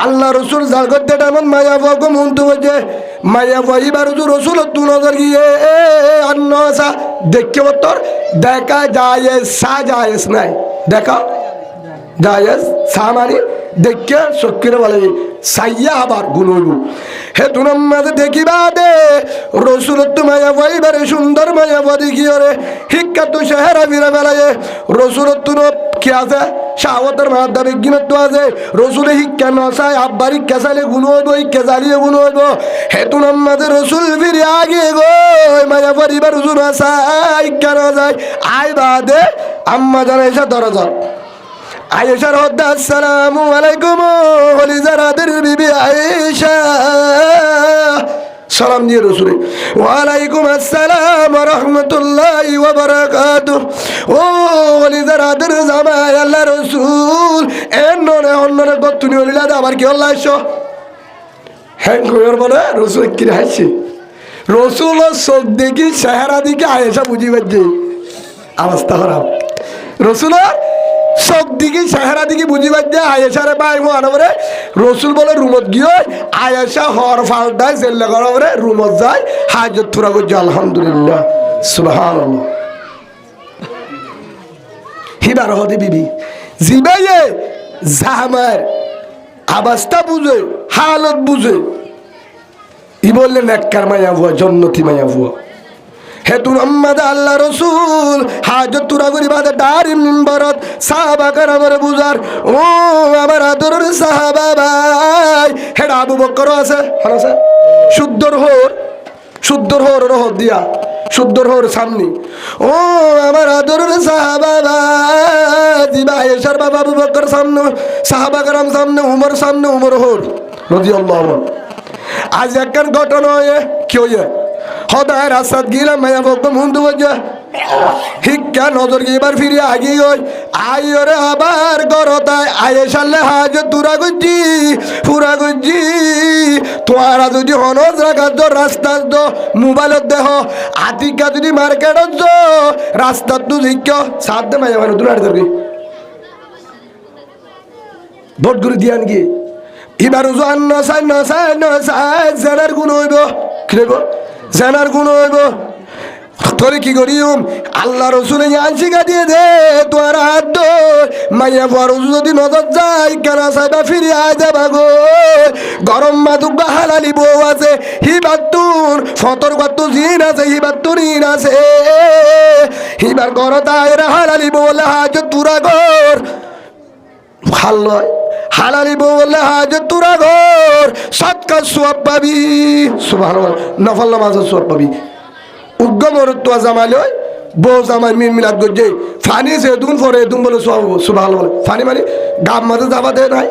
আল্লাহ রসুল জাগতে এমন মায়া ভগ্য মুন তো বলছে মায়া ভাইবার রসুল তু নজর গিয়ে অন্য আসা দেখে তোর দেখা যায় সা যায় নাই দেখা জায়েজ সামানি দেখে সক্কিরে বলে সাইয়া আবার গুনইবু হে তুনাম মাঝে দেখিবা দে রসুল তো মায়া ভাইবারে সুন্দর মায়া দেখি রে শিক্ষা তো শেহারা ফিরে বেলায় রসুল তো কি আছে শাহওয়াতের মাদ্দা বিজ্ঞানত আছে রসুলে শিক্ষা নসায় আব্বার শিক্ষা চাইলে গুণ হইব শিক্ষা চালিয়ে গুণ হইব হে তুনাম মাঝে রসুল ফিরে আগে গো মায়া পরিবার রসুল আসা শিক্ষা ন যায় আই বাদে আম্মা জানাইসা দরজা আয়েশার হদ্দা আসসালামু আলাইকুম হলি জারাদের বিবি আয়েশা সালাম দিয়ে রসুলে ওয়ালাইকুম আসসালাম ওয়া রাহমাতুল্লাহি ওয়া বারাকাতুহু ও হলি জারাদের জামাই আল্লাহ রসুল এন্নরে অন্নরে গতুনি হলিলা আবার কি আল্লাহ আইছো হ্যাঁ কইর বলে রসুল কি হাসি রসুল চোখ দেখি চেহারা দিকে আয়েশা বুঝি পাচ্ছে অবস্থা খারাপ রসুল চোখ দিকে চেহারা দিকে বুঝি পাচ্ছে আয়েশারে বাই মহানবরে রসুল বলে রুমত গিয়ে আয়েশা হর ফালটায় জেল্লা করাবরে রুমত যায় হাজত থুরা করছে আলহামদুলিল্লাহ সুবহানাল্লাহ হিবার হদি বিবি জিবাইয়ে জামার অবস্থা বুঝে হালত বুঝে ই বললেন নেককার মায়া ভুয়া জন্নতি মায়া ভুয়া হে তুনাম্মাদ আল্লাহ রসুল হাজত তুরা করি বাদে ডারি মিম্বরত সাহাবা কারামরে বুঝার ও আমার আদরের সাহাবা ভাই হেডা আবু বকর আছে আছে শুদ্ধর হোর রহত দিয়া শুদ্ধর হোর সামনে ও আমার আদরের সাহাবা ভাই আয়েশার বাবা আবু বকর সামনে সাহাবা কারাম সামনে উমর হোর রাদিয়াল্লাহু আনহু আজ একখান ঘটনা হয়ে কি হয়ে হদায় রাস্তাত গিলাম মায়া ভক্ত মুন্দু বজা শিক্ষা নজর এবার ফিরে আগি গই আইরে আবার গরতায় আয়েশাল্লে হাজ তুরা গুজি পুরা গুজি তোরা যদি হনজ রাখাত রাস্তাত দ মোবাইলত দেহ আতিকা যদি মার্কেটত দ রাস্তাত তু শিক্ষা সাথ দে মায়া মানে তুলার ধরবি ভোট করে দিয়ান কি এবার জান নসাই জানার গুণ হইব কি হইব জানার গুণ হইব তোরে কি করিম আল্লাহ রসুলে আনসিকা দিয়ে দে তোর হাত মাইয়া বড় যদি নজর যায় কেন সাইবা ফিরে আয় যাবা গো গরম মাদুক বা হালালি বউ আছে হিবাতুন ফতর কত জিন আছে হিবাতুন ইন আছে হিবার গরতায় হালালি বলে হাজ তুরা গর ভাল নয় হালালি বলে হাজ তুরা গর সৎকা সোয়াব পাবি সুবহানাল্লাহ নফল নামাজের সোয়াব পাবি উগ্গম তো জামাল বউ জামাই মিলাদ গজে ফানি সে দুন পরে দুন বলে সুবহানাল্লাহ বলে ফানি মানে গাম মাঝে যাবা দে নাই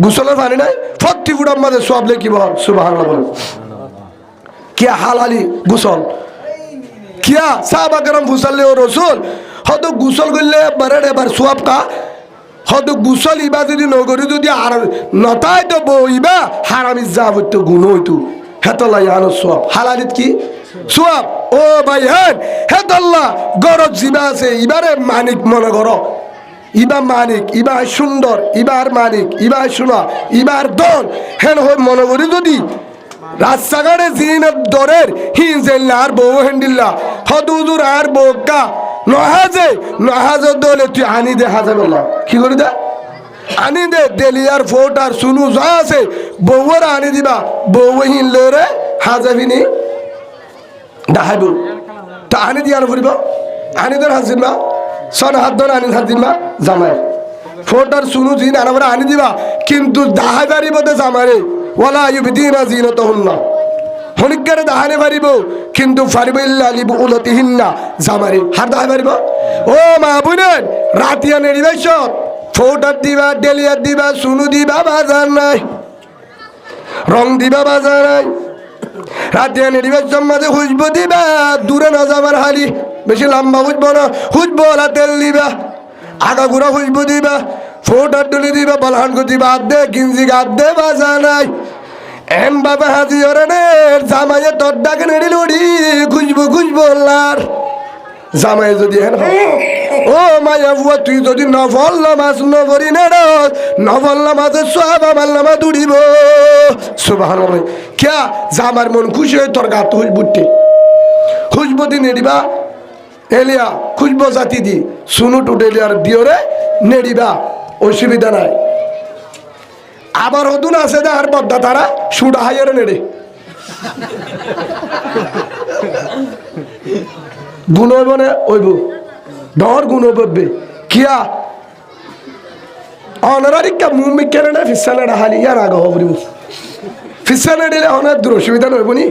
গোসলের পানি নাই ফত্তি ফুটার মাঝে সব লেখিব সুবহানাল্লাহ বলে কিয়া হালালি গোসল কিয়া সাহাবা کرام ফুসালে ও রাসূল হয়তো গোসল করলে এবার সোয়াব কা হয়তো গোসল ইবা যদি নগরী যদি আর নতাই তো বইবা হারামি যাবত গুণ হইতো হেতলাই আনো সোয়াব হালালিত কি সোয়াব ও ভাই হেতল্লাহ গরজ জিবা আছে ইবারে মানিক মনে করো ইবা মানিক ইবা সুন্দর ইবার মানিক ইবা শোনা ইবার দল হেন হই মনে করি যদি রাস্তাঘাটে জিনের দরের হিনজেল্লা আর বউ হেন্ডিল্লা হদুজুর আর বউকা নহাজে দলে তুই আনি দে হাজে বললা কি করে দে আনি দে দেলিয়ার ফোট আর শুনু যা আছে বউর আনি দিবা বউ হিনলে রে হাজাবিনি দাহাইব তা আনি দিয়ার ফুরিব আনি দর হাজির মা সন হাত ধর আনি হাজির মা জামাই ফোট আর শুনু জিন আনাবার আনি দিবা কিন্তু দাহাই পারিব দে জামারে ওয়ালা ইউবদিনা জিনাতাহুন্না হনিকারে দাহানে পারিব কিন্তু ফারিব ইল্লা লিবুলাতিহিন্না জামারে হার দাহাই পারিব ও মা বুনেন রাতিয়া নেড়িবে সব ফোটার দিবা ডেলিয়ার দিবা শুনু দিবা বাজার নাই রং দিবা বাজার নাই রাতিয়া নেড়িবে সব মাঝে হুজব দিবা দূরে না যাবার হালি বেশি লম্বা হুজব না হুজব ওলা তেল দিবা আগা ঘুরা হুজব দিবা ফোটার ডলি দিবা বলহান কো দিবা আদে গিঞ্জি গাদে বাজার নাই এম বাবা হাজি ওরে নে জামাইয়ে তোর ডাকে নেড়ি লড়ি খুঁজবো লার জামাই যদি হেন ও মায়া বুয়া তুই যদি নফল নামাজ নবরি নেড় নফল নামাজের সব আমার নামা দুড়িব সুবহানাল্লাহ ক্যা জামার মন খুশি হয়ে তোর গাত হুজবুটে খুঁজবো দি নেড়িবা এলিয়া খুঁজবো জাতি দি শুনু টুটেলিয়ার দিওরে নেড়িবা অসুবিধা নাই আবার হতুন আছে দে আর পদ্মা তারা সুডা হাইয়ারে নেড়ে গুণ হইব না ওইব ডর গুণ হইবে কিয়া অনারিকা মুম্মি কেন না ফিসা নেড়া হালি ইয়ার আগে হবরিব ফিসা নেড়িলে অনেক দূর অসুবিধা নইব নি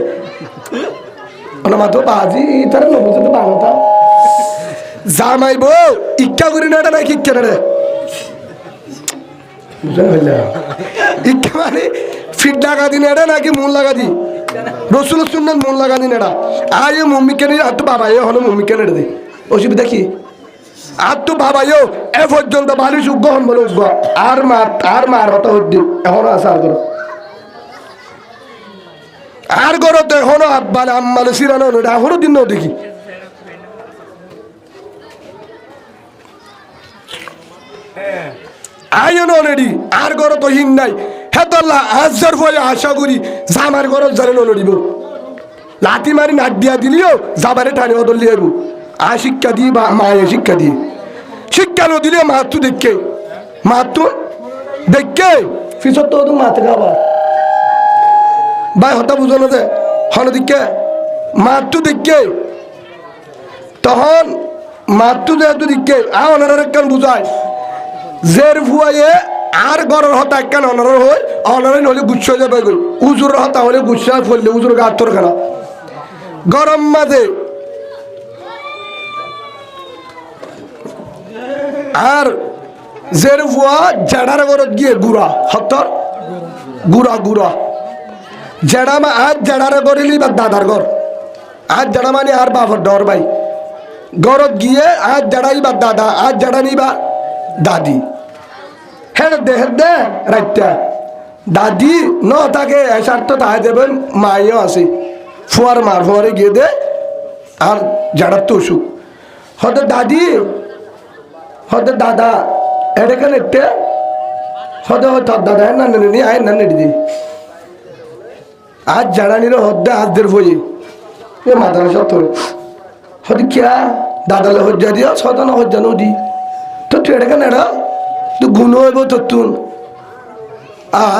ওনা মাতো বাজি তারা নবুঝে তো বাংলা জামাইব ইচ্ছা করি নেড়া না কিচ্ছা নেড়ে মানে ফিট লাগা দিন এটা নাকি মন লাগা দি রসুল সুন্নাত মন লাগা দিন এটা আয় মম্মি কেন আর তো বাবা হলো মম্মি কেন দে অসুবিধা কি আর তো বাবা এ পর্যন্ত বালিশ উগ্র হন বলে উগ্র আর মার হতো হদ্দি এখনো আছে আর করো আর করো তো এখনো আব্বালে আম্মালে সিরানো এখনো দিন দেখি আয়ন অলরেডি আর ঘর তো হিন নাই হেতল্লা আজর ফলে আশা করি জামার ঘর জানে নড়িব লাঠি মারি নাট দিয়া দিলিও জাবারে টানি বদল লিয়ে আ শিক্ষা দিই বা মায়ে শিক্ষা দিই শিক্ষা ন দিলে মাতু দেখে ফিসর তো মাতে খাবার ভাই হতা বুঝো না যে হন দিকে মাতু দেখে তখন মাতু যেহেতু দিকে ওনারা কেন বুঝায় জের ফুয়াইয়ে আর গরর হতা কেন অনার হয় অনারে নলে গুচ্ছ যাবে উজুর হতা হলে গুচ্ছা ফললে উজুর গাতর খেলা গরম মাঝে আর জের ফুয়া জেডার গরত গিয়ে গুড়া হতর গুড়া জেডা মা আজ জেডারে গরিলি বা দাদার ঘর আজ জেডা মানে আর বাপর ডর ভাই গরত গিয়ে আজ জেডাই বা দাদা আজ জেডা নিবা দাদি হ্যাঁ দে রাইতা দাদি ন তাকে এসার তো তাই দেবেন মাইও আছে ফুয়ার মার ফুয়ারে গিয়ে দে আর যাড়ার তো অসুখ হতে দাদি হতে দাদা এটাকে নেটে হতে হয় তোর দাদা না নেনি আয় না নেটি দি আজ জাড়ানির হদ্দে আজদের বই এ মাদার সব তোর হতে কিয়া দাদালে হজ্জা দিও সদানো হজ্জা নদী তো তুই এটাকে নেড়া তুই গুণ হইব তো তুন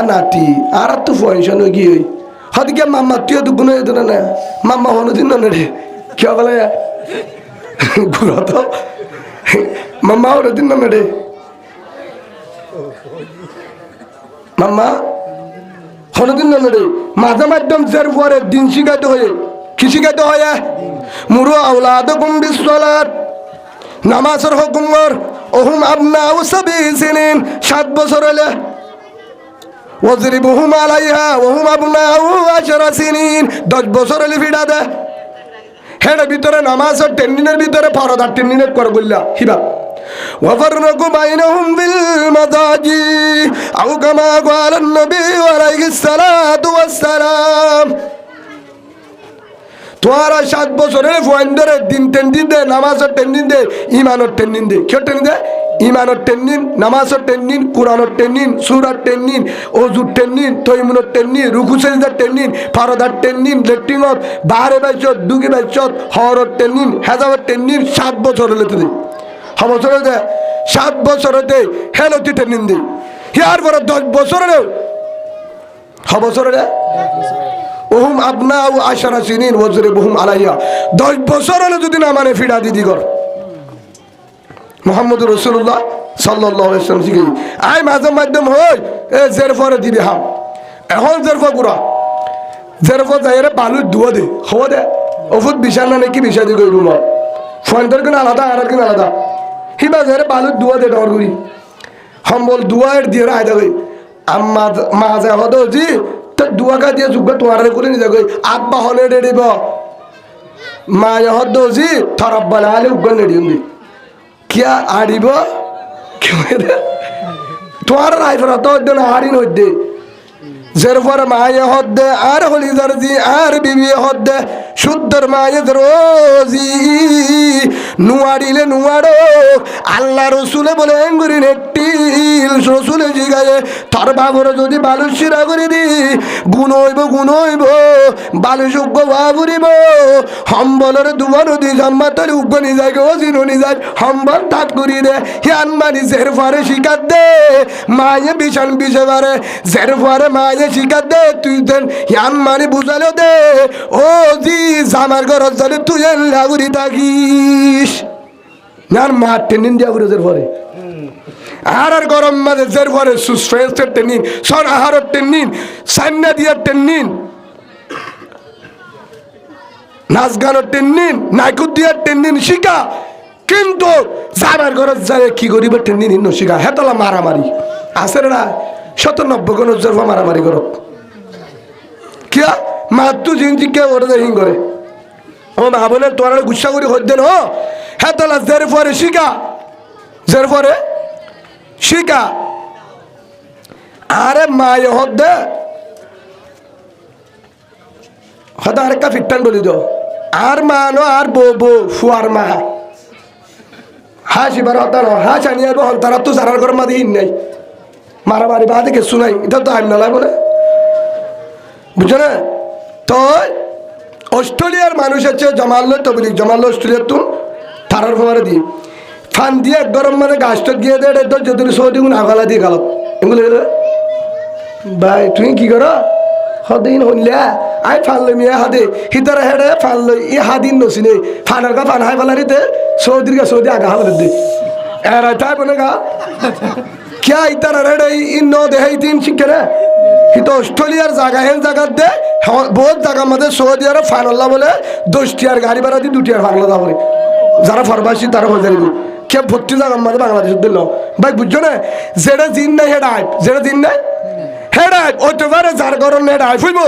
নাতি আর তো পয়সা নই গিয়ে হতে গিয়া মাম্মা তুই তো গুণ হইত না মাম্মা হনুদিন না রে কে বলে গুড়া তো মাম্মা হনুদিন না রে মাম্মা হনুদিন না রে মাঝে মাধ্যম জের পরে দিন শিখাইতে হয়ে কি শিখাইতে হয় মুরু আওলাদ কুম্বিস সালাত নামাজের হুকুমর ওহুম আবনাউ সাবিসিনিন 7 বছর হলে ওয়াজরিবুহুম আলাইহা ওহুম আবনাউ 10 সিনিন 10 বছর হলে ফিডা দে হেড ভিতরে নামাজের 10 দিনের ভিতরে ফরজ আর 10 দিনের কর বললা হিবা ওয়াফারনাকু বাইনাহুম বিল মাদাজি আও কামা ক্বালা নবী আলাইহিস সালাতু ওয়াস সালাম তোরা 7 বছরের ফয়েন্ডারে দিন 10 দিন দে নামাজের 10 দিন দে ইমানের 10 দিন দে কেউ 10 দিন দে ইমানের 10 দিন নামাজের 10 দিন কোরআনের 10 দিন সূরার 10 দিন ওযুর 10 দিন তয়মুনের 10 দিন রুকু সিজদার 10 দিন ফরদার 10 দিন লেট্রিনত বাহারে বাইচত দুগে বাইচত হরর 10 দিন হেজাবের 10 দিন 7 বছর হলে তুই বছরে দে 7 বছরতে হেলতি ট্রেনিং দিই ইয়ার পরে 10 বছরে বছরে দে ওহুম আপনা ও আশারা সিনিন ওজরে বহুম আলাইয়া 10 বছর হলে যদি না মানে ফিরা দিদি কর মোহাম্মদ রাসূলুল্লাহ সাল্লাল্লাহু আলাইহি ওয়াসাল্লাম শিখি আই মাঝে মাধ্যম হই এ জেরফরে দিবি হাম এখন জেরফ গুড়া জেরফ যাইরে বালু দুয়া দে হওয়া দে ওফুত বিশাল না নাকি বিশাল দিকে রুম ফোনটার কোন আলাদা আর কোন আলাদা হিবা যাইরে বালু দুয়া দে ডর করি সম্বল দুয়ার দিয়ে আয় যাবে আম্মা মা যা হদো জি তো দুয়া কা দিয়ে যুগ তোমার করে নি যাবে আব্বা হলে রেডিব মা হদো জি থরাব্বা আলে উগ নেডিউন্দি কিয়া আড়িব তোমার রাইফরা তো দেন হারিন হইদে জেরফর মায়ে হদ্দে আর হলি দরজি আর বিবি হদ্দে শুদ্ধর মায়ে রোজি নুয়ারিলে নুয়ারো আল্লাহ রসুলে বলে এঙ্গুরি নেটিল রসুলে জিগায়ে তার বাবর যদি বালু শিরা করে দি গুণ হইব বালু সুগ্গ বাবুরিব হম্বলের দুয়া নদী জাম্মাতলে উগ্গ নি যায় গো জিনো নি যায় হম্বল তাত করি দে হিয়ান মানি জেরফরে শিকার দে মায়ে বিশান বিষেবারে জেরফরে মায়ে শিকার দে তুই দেন হিয়ান মানি বুঝালো দে ও জি জামার ঘর চলে তুই লাগুরি থাকিস নার মাঠ টেনিন দিয়া ঘুরে জেরফরে আর গরম মাঝে জেরফরে সুস্ফেন্সের টেনিন সর আহারের টেনিন সান্না দিয়ার টেনিন নাচ গানের টেনিন নাইকুদ দিয়ার টেনিন শিকা কিন্তু জামার ঘর যায় কি করিব টেনিন হিন্ন শিকা হেতলা মারামারি আছে না 97 কোন জেরফা মারামারি করো কিয়া মাতু জিনজি কে ওরে হিং করে ও ভাবনে তোরা গুচ্ছা করে হদ্দেন ও হেতলা জেরফরে শিকা জেরফরে শিকা আরে মায়ে হদ্দে হদা আরেকটা ফিটটান বলি দো আর মানো আর বো ফুয়ার মা হাসিবার হতা ন হাস আনিয়ে তারা তো সারার ঘর মাদি হিন নাই মারামারি বাদে কে শুনাই এটা তো আইন নালাই বলে বুঝছো না তো অস্ট্রেলিয়ার মানুষ আছে জমাল্লো তবলিক জমাল্লো অস্ট্রেলিয়ার তুন তারার ফোয়ারে দিয়ে ফান দিয়ে এক গরম মানে গাছটা গিয়ে দেয় তো যদি সৌদি গুণ আগালা দিয়ে গালত এগুলো ভাই তুমি কি করো হদিন হইলে আই ফানলে মিয়া হাদে হিতারা হেডে ফানলো ই হাদিন নসিনে ফানার গা ফান হাই ফালারিতে সৌদির গা সৌদি আগা হালে দে এরা তাই বলে গা क्या इतना रेडे इन नो दे है तीन शिक्के रे तो ऑस्ट्रेलिया जगह है जगह दे बहुत जगह मध्य सऊदी अरब फाइनल बोले 10 টিয়ার গাড়ি ভাড়া দি 2 টিয়ার বাংলা দাও বলে যারা ফারবাসী তারা হয়ে যাবে কে ভর্তি জায়গা মধ্যে বাংলাদেশ দিল ভাই বুঝছো না যেটা দিন নাই হেড আইপ যেটা দিন নাই হেড আইপ ওতে পারে যার গরম নেড আইপ হইব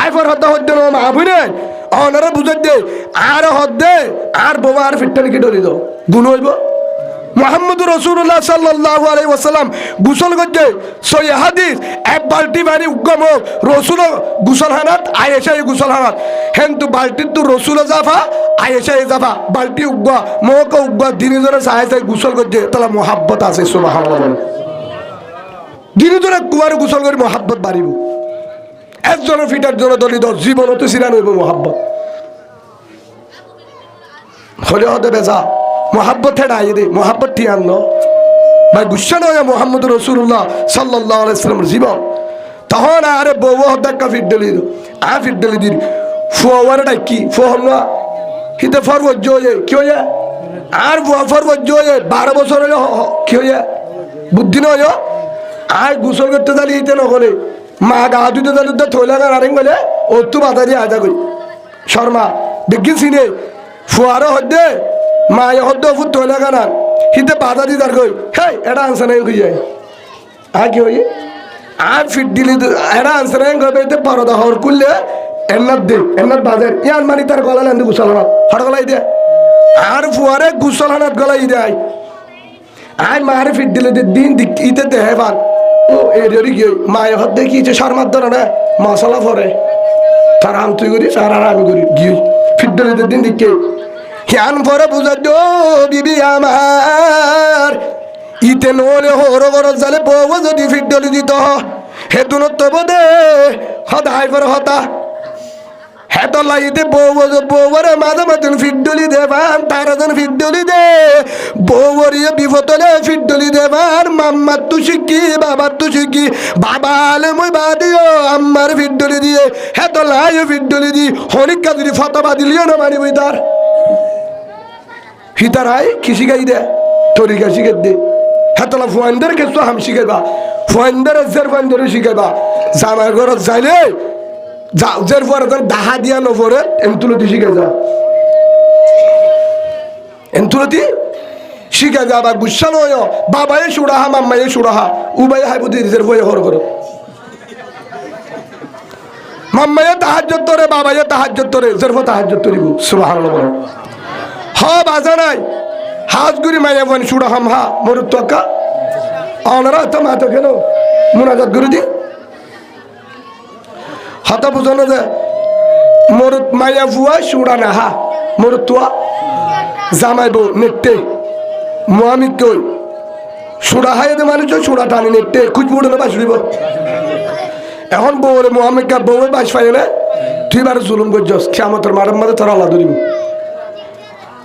আইফর হতে হতে না মা বুঝে অনারা বুঝে দে আর হদে আর বোমা আর ফিটটা কি ডলি দাও গুণ হইব মোহাম্মদ রাসূলুল্লাহ সাল্লাল্লাহু আলাইহি ওয়াসাল্লাম গোসল করতে সই হাদিস এক বালতি পানি উগম রাসূল গোসলখানাত আয়েশা গোসলখানাত হেন্তু বালতি তো রাসূল জাফা আয়েশা জাফা বালতি উগবা মোক উগবা দিনজরে সাহায্য গোসল করতে তালা মোহাব্বত আছে সুবহানাল্লাহ দিনজরে কুয়ার গোসল করে মোহাব্বত বাড়িব একজনের ফিটার জন্য দলিত জীবনত সিরান হইব মোহাব্বত হলে হতে বেজা मोहब्बत है डाई दे मोहब्बत थी आनो भाई गुस्सा न होया मोहम्मद रसूलुल्लाह सल्लल्लाहु अलैहि वसल्लम जीवन तहन आरे बोवो हदा का फिट डली आ फिट डली दी फुवार डाकी फुहना हिते फरवो जोये क्यों ये आर फरवो जोये 12 বছর হলো क्यों ये बुद्धि न होयो आय गुसल करते जाली हिते न হলে মা গা দুতে জালি তো থইলা না আরেং বলে ও তু বাধা দিয়ে আজা কই শর্মা বিজ্ঞান সিনে ফুয়ার হদে মায়ে হদ্দ ফুট হইলে গানা হিতে বাধা দি তার কই হেই এটা আনসার নাই কই যায় আর কি হই আর ফিট দিলি এটা আনসার নাই কই বেতে পরদা হর কুললে এন্নাত বাজার ইয়ান মানি তার গলা লান্দি গুছালানা হড় গলাই দে আর ফুয়ারে গুছালানাত গলাই দেয় আই মারে ফিট দিলে দিন ইতে দে হেবান ও এরি কি মায়ে হদ্দ কি যে শর্মার ধরে না মশলা পরে তার আম তুই করি সারা আমি করি গিয়ে ফিট দিলে দিন দিকে জ্ঞান পরে বুঝা দো বিবি আমার ইতে নলে হর ঘর জালে বউ যদি ফিডলি দিত হে দুনত দে হদাই পর হতা হেত লাইতে বউরে মাঝে মাঝে ফিডলি দেবান তারাজন ফিডলি দে বউরিয়ে বিপদলে ফিডলি দেবার মাম্মার তু শিখি বাবার তু শিখি বাবা আলে মই বাদিও আম্মার ফিডলি দিয়ে হেত লাই ফিডলি দি হনিকা যদি ফতবা দিলিও না মানিবই তার হিতারাই কি শিখাই দে তরিকা শিখাই দে হেতলা ফুয়ানদের কেসু হাম শিখাইবা ফুয়ানদের এসের ফুয়ানদের শিখাইবা জামাই ঘরত যাইলে যাওয়ার পরে দাহা দিয়া নপরে এমতুলতি শিখে যা এমতুলতি শিখে যা আবার গুসা নয় বাবাই সুড়াহা মাম্মাই সুড়াহা উবাই হাই বুদ্ধি রিজের বয়ে হর করো মাম্মাইয়ে তাহাজ্জুদ তোরে বাবাইয়ে তাহাজ্জুদ তোরে জেরফ তাহাজ্জুদ তরিব সুবহানাল্লাহ বলো হ বাজা নাই হাজগুরি মাইয়া বন সুড়াহাম হা মরুত তোকা অনরা তো মাতো কেন মুনাজাত গুরু দি হাতা বুঝানো যে মরুত মাইয়া ফুয়া সুড়া না হা মরুত তুয়া জামাই বউ নেটে মুহামিদ কই সুড়া হাই দে মানুষ সুড়া টানি নেটে কুচবুড়ে না বাস দিব এখন বউরে মুহামিদ কা বউ বাস পাই না তুই বার জুলুম করছস কিয়ামতের মাঠের মধ্যে তোর আল্লাহ ধরিব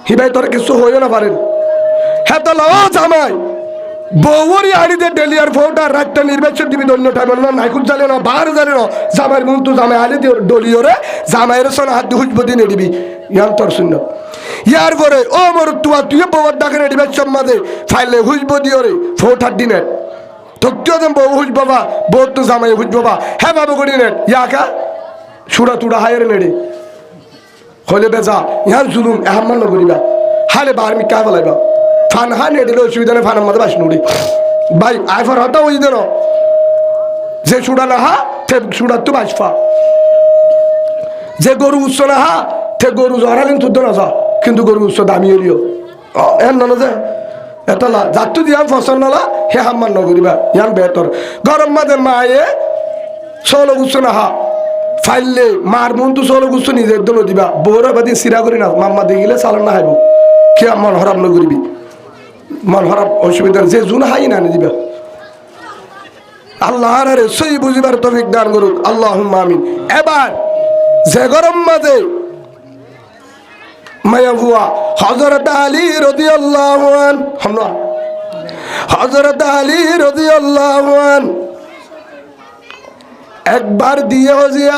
হিবাই তোর কিছু হইও না পারেন হ্যাঁ তো ও জামাই বউরি আড়িতে ডেলিয়ার ফোটা রাতটা নির্বাচন দিবি দন্য টাইম না নাইকুট জানে না বার জানে না জামাইয়ের মুন্তু জামাই আলি দিয়ে ডলিওরে জামাইয়ের সোনা হাত দিয়ে হুজবদি নে দিবি ইয়ান তোর শূন্য ইয়ার পরে ও মোর তুই বউর ডাকে নির্বাচন মাঝে ফাইলে হুজবদি ওরে ফোটার দিনে তোকেও যেন বউ হুজ বাবা বউ তো জামাই হুজ বাবা হ্যাঁ বাবু করি নেট ইয়াকা সুরা তুড়া হায়ের নেড়ে হলে বেজা ইহার জুলুম এহাম্মান নগরিবা হালে বারমি কা বলাইবা ফান হা নেড়ে অসুবিধা নেই ফানের মধ্যে বাস নুড়ি ভাই আইফার হতা ওই দেন যে সুড়া না হা থে সুড়া তো বাসফা যে গরু উৎস না হা থে গরু জহরালিন তুদ্দ না যা কিন্তু গরু উৎস দামি হলিও এন না যে এতলা যাত্তু দিয়া ফসল নলা হে হাম্মান নগরিবা ইয়ান বেতর গরম মাঝে মায়ে ষোলো উৎস না হা ফাইলে মার মন তো ষোলো উৎস নিজের দল দিবা বউরা বাদি সিরা করি না মাম্মা দেখিলে চালান না হাইব কে মন হরাপ নগরিবি মন খারাপ অসুবিধা যে জুন হাই না দিবা আল্লাহর রে সই বুঝিবার তৌফিক দান করুক আল্লাহুম্মা আমিন এবার যে গরম মাঝে মায়া বুয়া হযরত আলী রাদিয়াল্লাহু আন হামনা হযরত আলী রাদিয়াল্লাহু আন একবার দিয়ে হজিয়া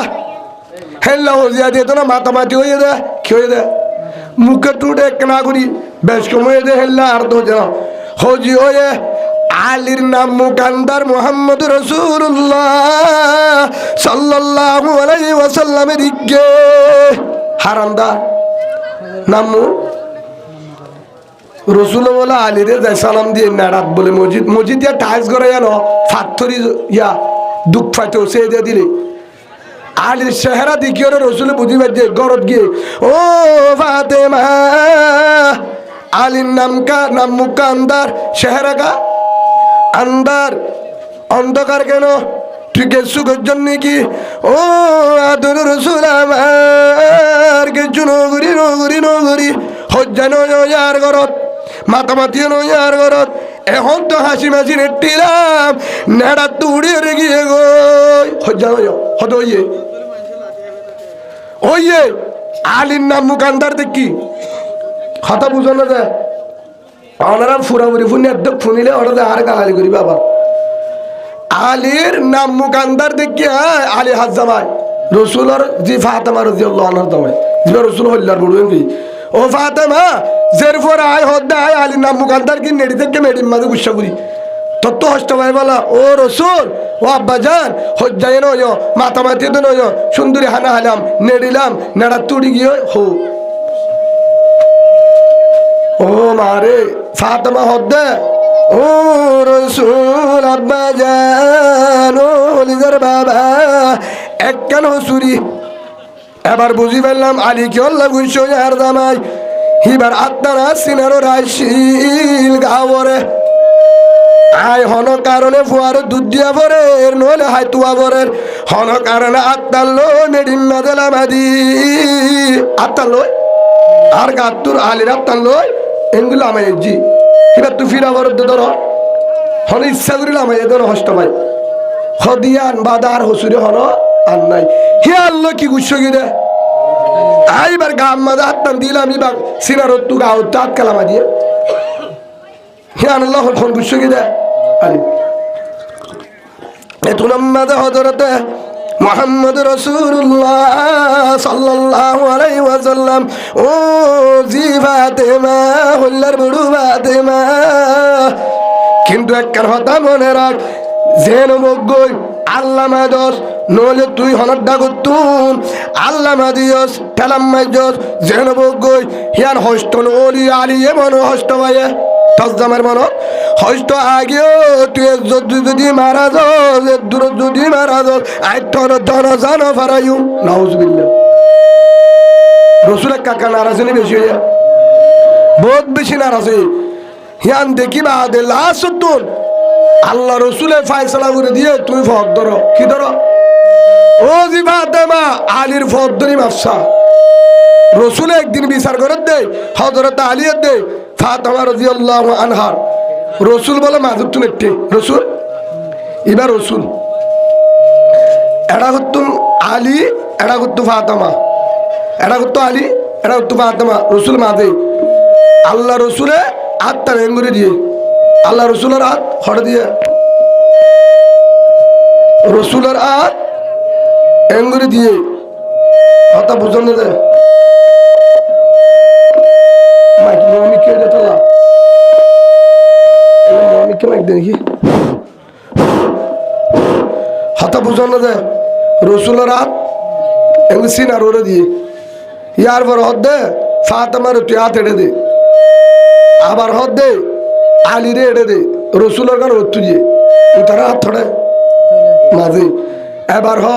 হেল্লা হজিয়া দিয়ে তো না মাতামাতি হয়ে দে কি হয়ে দে মুখে টুটে কেনা করি বেশ কমে দে হেল্লা আর তো যেন হজি হয়ে আলীর নাম মুকান্দার মুহাম্মদ রাসূলুল্লাহ সাল্লাল্লাহু আলাইহি ওয়াসাল্লামের দিকে হারামদা নাম রসুল বলে আলীরে যায় সালাম দিয়ে নারাত বলে মসজিদ ইয়া টাইলস করে জানো ফাথরি ইয়া দুঃখ ফাইতে সে দিয়ে দিলে আলীর চেহারা দেখিও রসুল বুঝিবার যে গরত গিয়ে ও ফাতেমা আলীর নাম মুক্কা আন্দার চেহারা কা আন্দার অন্ধকার কেন তুই গেছু গজন নাকি ও আদর রসুল আমার গেছু নগরী নগরী নগরী হজ্জা নয়ার গরত মাতামাতি নয়ার গরত এখন তো হাসি মাসি নেটিলাম নেড়া তুড়িয়ে গিয়ে গই হজ্জা নয় হত ওইয়ে আলীর নাম মুকান্দার দেখি কথা বুঝো না যে ওনারা ফুরাফুরি ফুনি একদম ফুনিলে ওরা আর গালালি করি বাবা আলীর নাম মুকান্দার দেখি আলী হাত জামাই রসুলর জি ফাতেমা রাদিয়াল্লাহু আনহা জামাই জি রসুল হল্লার বড় কি ও ফাতেমা জের পর আয় হদ্দা আয় আলীর নাম মুকান্দার কি নেড়ি থেকে মেডির মাঝে গুসা করি তত হষ্ট ভাই বলা ও রসুল ও আব্বা জান হজ্জায় নয় মাতামাতিতে নয় সুন্দরী হানা হালাম নেড়িলাম নেড়া তুড়ি গিয়ে হো ও মারে ফাতেমা হদ্দে ও রসুল আব্বা জান ও লিজার বাবা এক কেন সুরি এবার বুঝি ফেললাম আলী কি আল্লাহ গুইছো আর জামাই হিবার আত্মারা সিনারো রাইশিল গাওরে আয় হন কারণে ফুয়ারে দুধ দিয়া পরে নইলে হাই তুয়া পরে হন কারণে আত্মার লো মেডিন না দিলাম আদি আত্মার লই আর গাতুর আলীর আত্মার লই এগুলো আমায় জি এবার তুই ফিরা বর ধর হন ইচ্ছা করিল আমায় ধর হষ্ট ভাই হদিয়ান বাদার হসুরে হন আর নাই হে আল্লাহ কি গুচ্ছ গিরে আইবার গাম মাঝে হাত টান দিলাম ইবার সিনার তু গাও তাত কালামা দিয়ে হিয়ান আল্লাহ খন বুঝছো কি দে আলি এ তুলাম মাঝে হযরতে মুহাম্মদ রাসূলুল্লাহ সাল্লাল্লাহু আলাইহি ওয়াসাল্লাম ও জি ফাতেমা হল্লার বড়ু ফাতেমা কিন্তু একখান কথা মনে রাখ যেন মগই আল্লাহ মাদস নলে তুই হনার ডাগুতুন আল্লাহ মাদিয়স ঠেলাম মাইজস যেন মগই হিয়ান হস্ত নলি আলী এমন হস্ত ভাইয়ে তসজামের মন হস্ত আগেও তুই যদি মারা যাস দূর যদি মারা যাস আই তোর ধন জান ফারাইউ নাউজুবিল্লাহ রসুলের কাকা নারাজনি বেশি হইয়া বহুত বেশি নারাজি হিয়ান দেখি বাদে লাসুতুন আল্লাহ রসুলের ফায়সালা করে দিয়ে তুই ফদ ধরো কি ধরো ও জি ফাতেমা আলীর ফদ ধরি মাফসা রসুল একদিন বিচার করে দে হযরত আলী দে ফাতেমা রাদিয়াল্লাহু আনহা রসুল বলে মাযুব তুন একটি রসুল এবার রসুল এডা করতুম আলী এডা করতু ফাতেমা এডা করতু আলী এডা করতু ফাতেমা রসুল মাঝে আল্লাহ রসুলে হাতটা ভেঙ্গুরে দিয়ে আল্লাহ রসুলের হাত হড়ে দিয়ে রসুলের হাত এঙ্গুরি দিয়ে কথা বুঝন দে মাইক মমি কে দে তোলা মমি কে মাইক দে কি হাতা বুঝন দে রসুলের হাত এঙ্গুরি সিনার ওরে দিয়ে ইয়ার পর হদ দে ফাতেমার তুই হাত এড়ে দে আবার হদ দে আলী রে এড়ে দে রসুলের গান হত্তু দিয়ে তারা হাত ধরে মাঝে এবার হ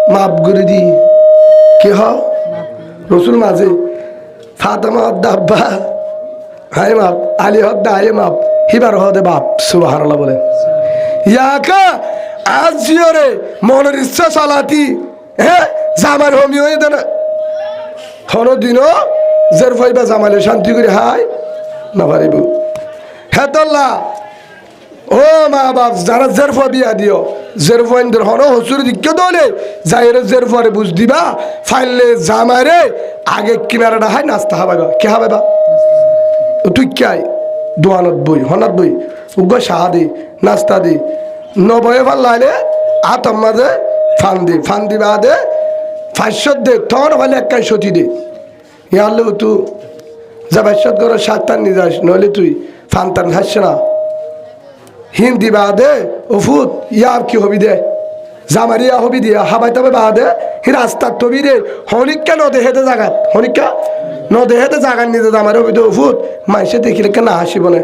মাপ করে দি কি হ রসুল মাঝে ফাতেমা হদ্দা আব্বা হায় মাপ আলী হদ্দা হায় মাপ হিবার হদে বাপ সুবহানাল্লাহ বলে ইয়াকা আজ জিওরে মনের ইচ্ছা চালাতি হ্যাঁ জামার হমি হয়ে দেন দিনও জের ফাইবা জামালে শান্তি করে হায় না পারিব হেতল্লা ও মা বাপ যারা জেরফা বিয়া দিও জেরফাইন্দের হন হসুর দিকে দলে যাইরে জেরফারে বুঝ দিবা ফাইলে জামারে আগে কিনারাটা হাই নাস্তা হাবাইবা কে হাবাইবা তুই কাই দোয়ানত বই হনাত বই উগ্র সাহা দে নাস্তা দে নবয়ে ভাল লাইলে আতম মাঝে ফান দিবা দে ফাঁসত দে তখন ভালে একাই সতী দে ইয়ারলেও তু যা ভাষ্যত করো সাতটান নিয়ে যাস নইলে তুই ফানতান হাসছে না হিন্দি বাদে ওফুত ইয়ার কি হবি দে জামারিয়া হবি দিয়া হাবাই তবে বাদে হি রাস্তার তবি রে হনিকা নদেহেতে জাগাত হনিকা নদেহেতে জাগান নিতে জামারি হবি দে ওফুত মানুষে দেখিলে কেন হাসিব না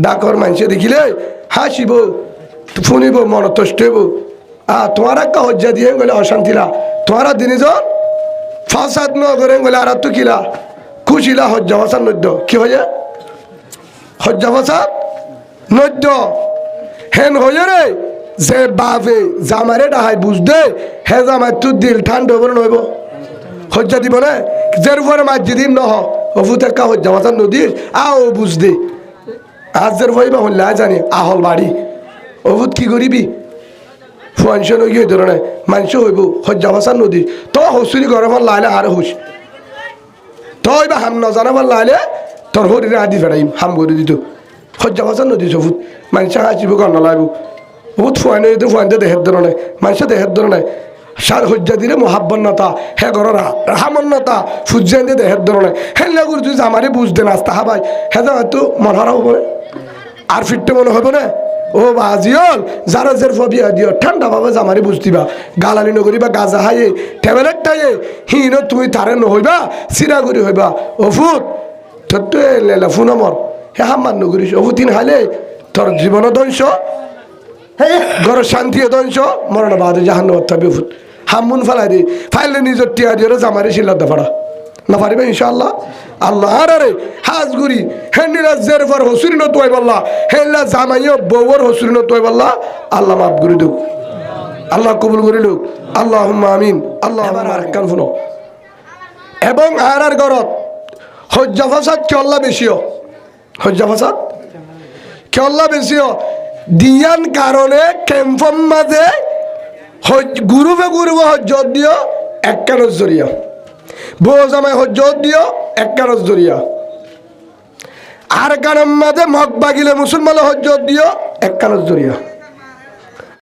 ডাকর মানুষে দেখিলে হাসিব শুনিব মন তষ্ট হইব তোমার একটা হজ্জা দিয়ে গেলে অশান্তিলা তোমারা দিনজন ফাসাদ ন করে গেলে আর তো কিলা খুশিলা হজ্জা ফাসাদ নদ্য কি হয়ে হজ্জা ফাসাদ নদ্য হেন হয়ে রে যে বাপে জামারে ডাহাই বুঝদে হে জামাই তোর দিল ঠান্ডা হবো নইব হজ্জা দিব না যের উপরে মাঝে দিন নহ অভূত একটা হজ্জা ফাসাদ নদীর আও বুঝদে আজ যের ভয় বা হল্লা জানি আহল বাড়ি অভূত কি করিবি ফুয়ানশন হয়ে ধরনে মানুষ হইব হজ্জা ফাসাদ নদী তো হসুরি গরম লাইলে আর হুস তই বা হাম নজানাবার লাইলে তোর হরিরে আদি ফেরাইম হাম করে দিত হজ্জা ফাসাদ নদী সবুত মানুষ হাসিব গণ লাগব বহুত ফুয়াইনে দেহের ধরনে মানুষের দেহের ধরনে সার হজ্জা দিলে মহাব্বন্নতা হে ঘর রাহামন্নতা ফুজাইন দিয়ে দেহের ধরনে হেন লাগুর তুই আমারে বুঝতে নাস্তা হাবাই হে যা হয়তো মনহারা হব না আর ফিরতে মনে হবে না ও বাজিয়ল যারা জের ফবিয়া দিও ঠান্ডা ভাবে জামারি বুঝতিবা গালালি নগরিবা গাজা হাইয়ে ট্যাবলেট টাইয়ে হিন তুমি তারে নহইবা সিরাগুড়ি হইবা অফুত তোর তো লেলা ফোন আমার হে হাম্মান নগরিস অফুতিন হালে তোর জীবন ধ্বংস ঘর শান্তি ধ্বংস মরণ বাদে জাহান্ন থাকবে অফুত হামুন ফেলাই দি ফাইলে নিজের টিয়া দিয়ে জামারি শিল্লাতে ফাড়া না পারিবে ইনশাআল্লাহ আল্লাহ আরে হাজগুড়ি হেন্ডিরা জের ফর হসুরি ন তোয় বল্লা হেল্লা জামাইও বউর হসুরি ন তোয় বল্লা আল্লাহ মাফ করে দেব আল্লাহ কবুল করে লোক আল্লাহুম্মা আমিন আল্লাহ আমার কান শুনো এবং আর গরত হজ্জা ফাসাদ কি আল্লাহ বেশিও হজ্জা ফাসাদ কি আল্লাহ বেশিও দিয়ান কারণে ক্যাম্পম মাঝে গুরুবে হজ্জ দিও এক কারণ জরিয়া বউ জামাই হজ্জত দিও এক কারজ জরিয়া আর কারণ মাঝে মগ বাগিলে মুসলমান হজ্জত দিও এক কারজ জরিয়া